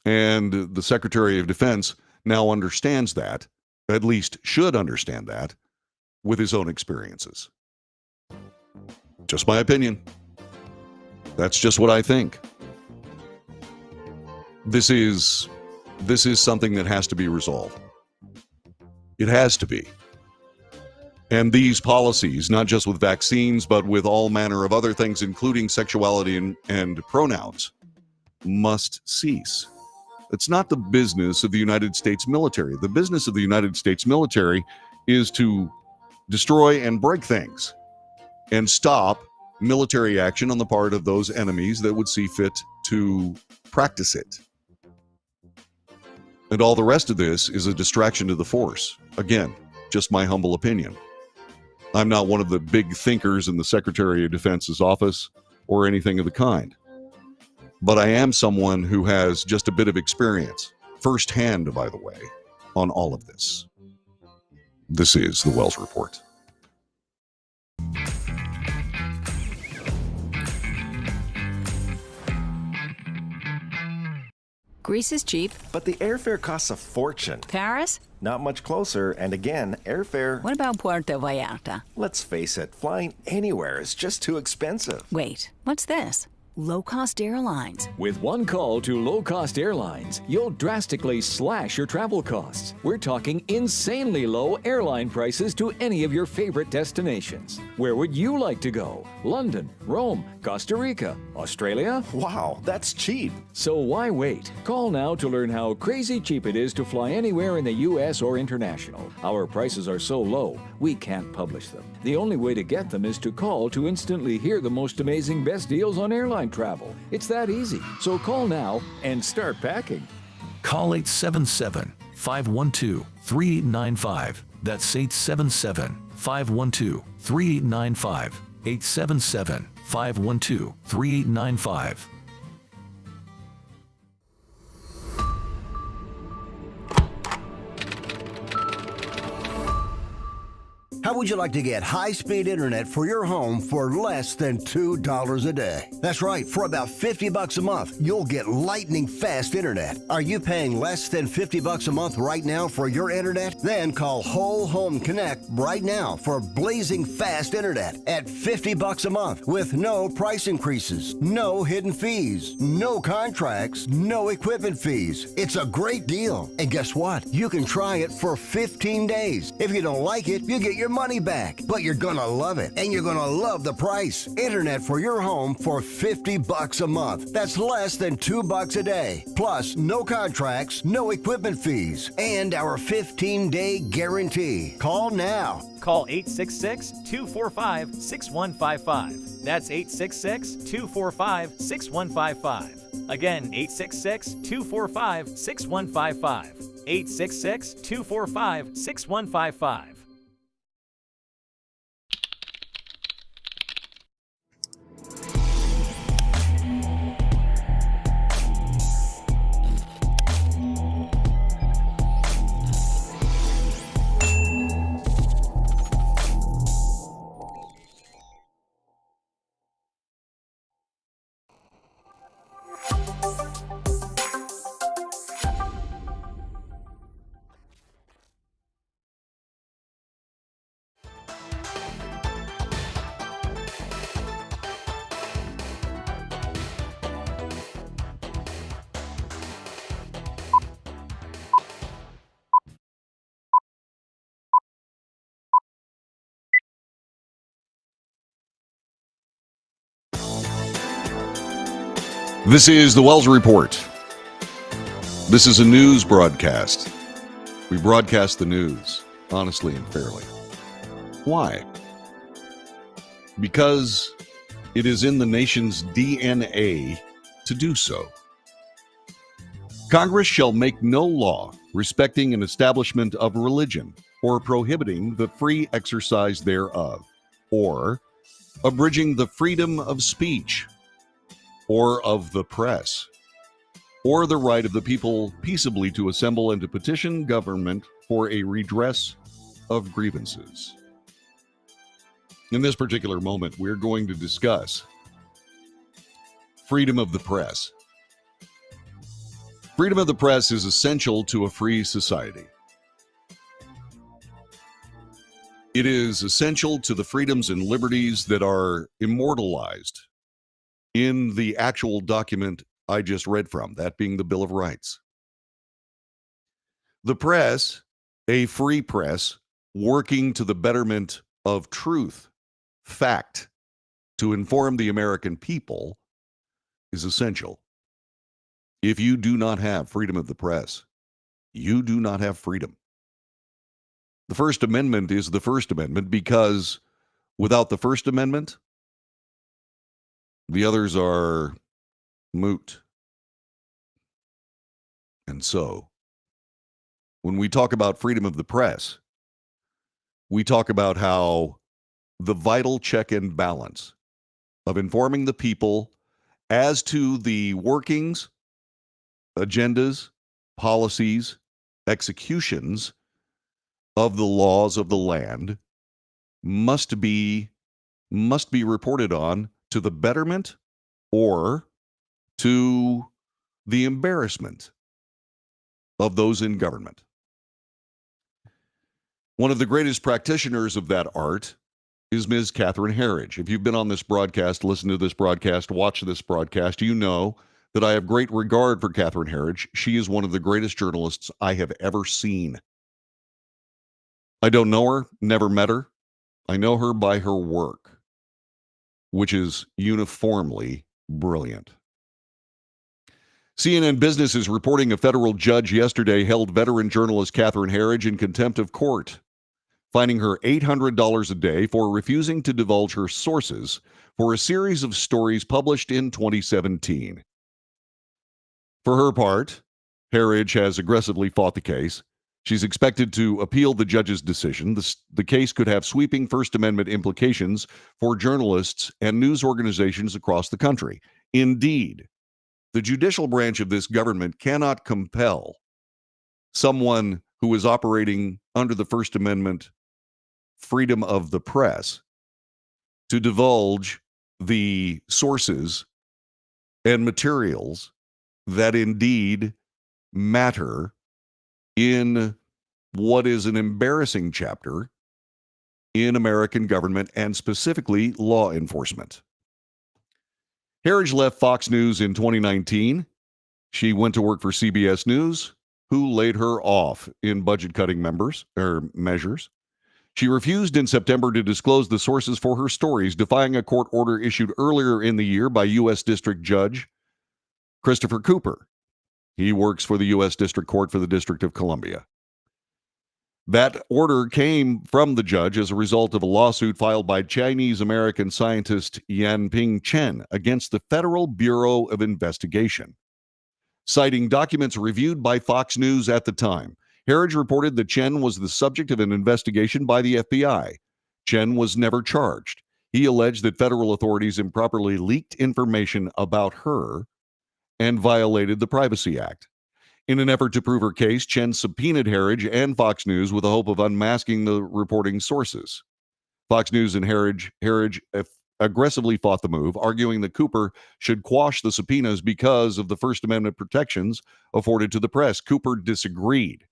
And the Secretary of Defense now understands that, at least should understand that, with his own experiences. Just my opinion. That's just what I think. This is something that has to be resolved. It has to be. And these policies, not just with vaccines, but with all manner of other things, including sexuality and pronouns, must cease. It's not the business of the United States military. The business of the United States military is to destroy and break things, and stop military action on the part of those enemies that would see fit to practice it. And all the rest of this is a distraction to the force. Again, just my humble opinion. I'm not one of the big thinkers in the Secretary of Defense's office or anything of the kind. But I am someone who has just a bit of experience, firsthand, by the way, on all of this. This is the Wells Report. Greece is cheap. But the airfare costs a fortune. Paris? Not much closer, and again, airfare... What about Puerto Vallarta? Let's face it, flying anywhere is just too expensive. Wait, what's this? Low-cost airlines. With one call to low-cost airlines, you'll drastically slash your travel costs. We're talking insanely low airline prices to any of your favorite destinations. Where would you like to go? London, Rome, Costa Rica, Australia? Wow, that's cheap. So why wait? Call now to learn how crazy cheap it is to fly anywhere in the U.S. or international. Our prices are so low, we can't publish them. The only way to get them is to call to instantly hear the most amazing best deals on airline travel. It's that easy. So call now and start packing. Call 877-512-3895. That's 877-512-3895. 877-512-3895. How would you like to get high-speed internet for your home for less than $2 a day? That's right, for about $50 a month, you'll get lightning fast internet. Are you paying less than $50 a month right now for your internet? Then call Whole Home Connect right now for blazing fast internet at $50 a month with no price increases, no hidden fees, no contracts, no equipment fees. It's a great deal. And guess what? You can try it for 15 days. If you don't like it, you get your money back, but you're gonna love it, and you're gonna love the price. Internet for your home for $50 a month. That's less than $2 a day. Plus, no contracts, no equipment fees, and our 15-day guarantee. Call now. Call 866-245-6155. That's 866-245-6155. Again, 866-245-6155. 866-245-6155. This is the Wells Report. This is a news broadcast. We broadcast the news, honestly and fairly. Why? Because it is in the nation's DNA to do so. Congress shall make no law respecting an establishment of religion or prohibiting the free exercise thereof, or abridging the freedom of speech, or of the press, or the right of the people peaceably to assemble and to petition government for a redress of grievances. In this particular moment, we're going to discuss freedom of the press. Freedom of the press is essential to a free society. It is essential to the freedoms and liberties that are immortalized in the actual document I just read from, that being the Bill of Rights. The press, a free press, working to the betterment of truth, fact, to inform the American people, is essential. If you do not have freedom of the press, you do not have freedom. The First Amendment is the First Amendment because without the First Amendment, the others are moot. And so, when we talk about freedom of the press, we talk about how the vital check and balance of informing the people as to the workings, agendas, policies, executions of the laws of the land must be reported on to the betterment or to the embarrassment of those in government. One of the greatest practitioners of that art is Ms. Catherine Herridge. If you've been on this broadcast, listened to this broadcast, watched this broadcast, you know that I have great regard for Catherine Herridge. She is one of the greatest journalists I have ever seen. I don't know her, never met her. I know her by her work, which is uniformly brilliant. CNN Business is reporting a federal judge yesterday held veteran journalist Catherine Herridge in contempt of court, fining her $800 a day for refusing to divulge her sources for a series of stories published in 2017. For her part, Herridge has aggressively fought the case. She's expected to appeal the judge's decision. The case could have sweeping First Amendment implications for journalists and news organizations across the country. Indeed, the judicial branch of this government cannot compel someone who is operating under the First Amendment freedom of the press to divulge the sources and materials that indeed matter in what is an embarrassing chapter in American government and specifically law enforcement. Herridge left Fox News in 2019. She went to work for CBS News, who laid her off in budget-cutting measures. She refused in September to disclose the sources for her stories, defying a court order issued earlier in the year by U.S. District Judge Christopher Cooper. He works for the U.S. District Court for the District of Columbia. That order came from the judge as a result of a lawsuit filed by Chinese-American scientist Yanping Chen against the Federal Bureau of Investigation. Citing documents reviewed by Fox News at the time, Herridge reported that Chen was the subject of an investigation by the FBI. Chen was never charged. He alleged that federal authorities improperly leaked information about her and violated the Privacy Act. In an effort to prove her case, Chen subpoenaed Herridge and Fox News with the hope of unmasking the reporting sources. Fox News and Herridge aggressively fought the move, arguing that Cooper should quash the subpoenas because of the First Amendment protections afforded to the press. Cooper disagreed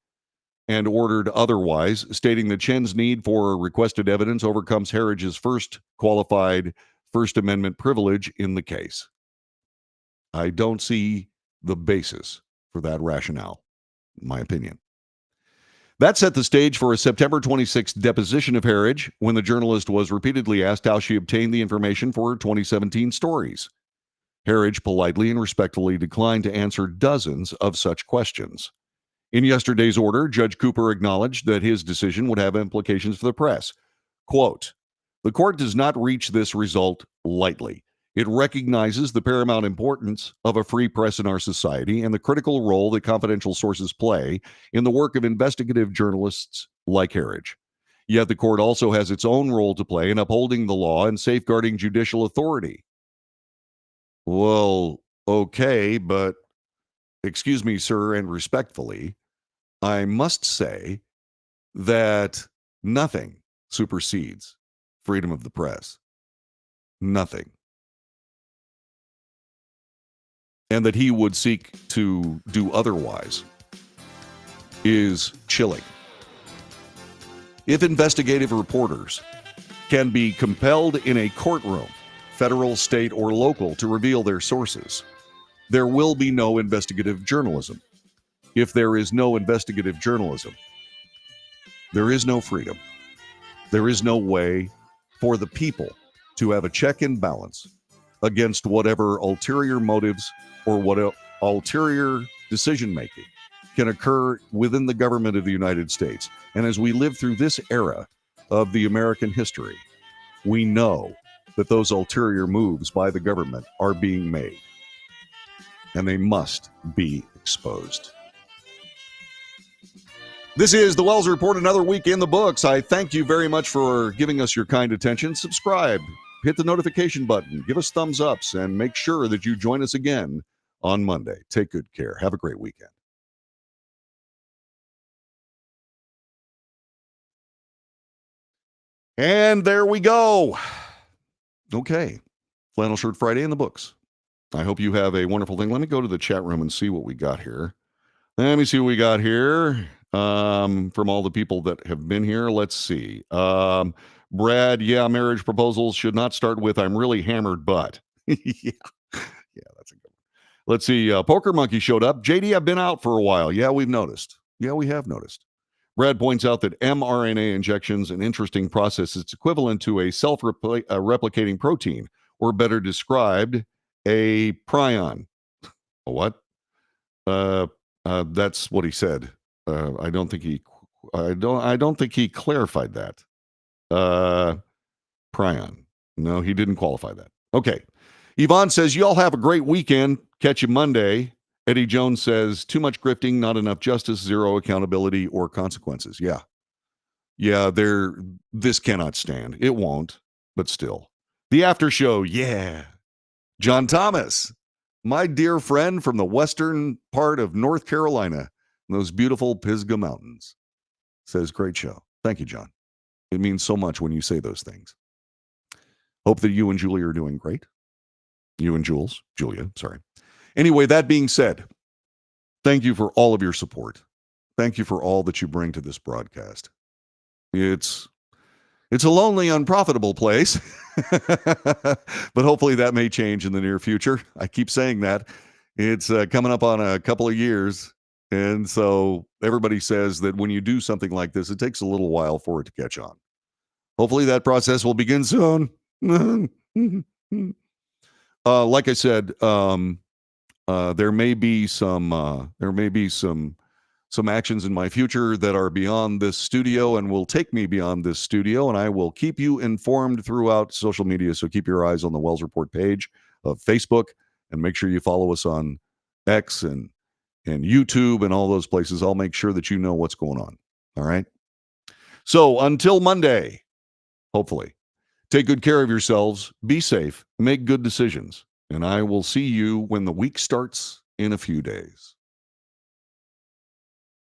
and ordered otherwise, stating that Chen's need for requested evidence overcomes Herridge's first qualified First Amendment privilege in the case. I don't see the basis for that rationale, in my opinion. That set the stage for a September 26th deposition of Herridge when the journalist was repeatedly asked how she obtained the information for her 2017 stories. Herridge politely and respectfully declined to answer dozens of such questions. In yesterday's order, Judge Cooper acknowledged that his decision would have implications for the press. Quote, "The court does not reach this result lightly. It recognizes the paramount importance of a free press in our society and the critical role that confidential sources play in the work of investigative journalists like Herridge. Yet the court also has its own role to play in upholding the law and safeguarding judicial authority." Well, okay, but excuse me, sir, and respectfully, I must say that nothing supersedes freedom of the press. Nothing. And that he would seek to do otherwise is chilling. If investigative reporters can be compelled in a courtroom, federal, state, or local, to reveal their sources, there will be no investigative journalism. If there is no investigative journalism, there is no freedom. There is no way for the people to have a check and balance against whatever ulterior motives or what ulterior decision-making can occur within the government of the United States. And as we live through this era of the American history, we know that those ulterior moves by the government are being made, and they must be exposed. This is the Wells Report, another week in the books. I thank you very much for giving us your kind attention. Subscribe, hit the notification button, give us thumbs ups, and make sure that you join us again on Monday. Take good care. Have a great weekend. And there we go. Okay. Flannel Shirt Friday in the books. I hope you have a wonderful thing. Let me go to the chat room and see what we got here. Let me see what we got here from all the people that have been here. Let's see. Brad, yeah, marriage proposals should not start with "I'm really hammered, but." Yeah, that's a good one. Let's see. Poker Monkey showed up. JD, I've been out for a while. Yeah, we've noticed. Yeah, we have noticed. Brad points out that mRNA injections, an interesting process. It's equivalent to a self-replicating protein, or better described, a prion. A what? That's what he said. I don't think he clarified that. Prion. No, he didn't qualify that. Okay. Yvonne says, y'all have a great weekend. Catch you Monday. Eddie Jones says, too much grifting, not enough justice, zero accountability or consequences. Yeah. Yeah, this cannot stand. It won't, but still. The after show, yeah. John Thomas, my dear friend from the western part of North Carolina, those beautiful Pisgah Mountains, says, great show. Thank you, John. It means so much when you say those things. Hope that you and Julia are doing great. You and Julia, sorry. Anyway, that being said, thank you for all of your support. Thank you for all that you bring to this broadcast. It's a lonely, unprofitable place, but hopefully that may change in the near future. I keep saying that. It's coming up on a couple of years, and so everybody says that when you do something like this, it takes a little while for it to catch on. Hopefully that process will begin soon. Like I said, there may be some actions in my future that are beyond this studio and will take me beyond this studio, and I will keep you informed throughout social media. So keep your eyes on the Wells Report page of Facebook, and make sure you follow us on X and YouTube and all those places. I'll make sure that you know what's going on. All right. So until Monday, hopefully, take good care of yourselves, be safe, make good decisions, and I will see you when the week starts in a few days.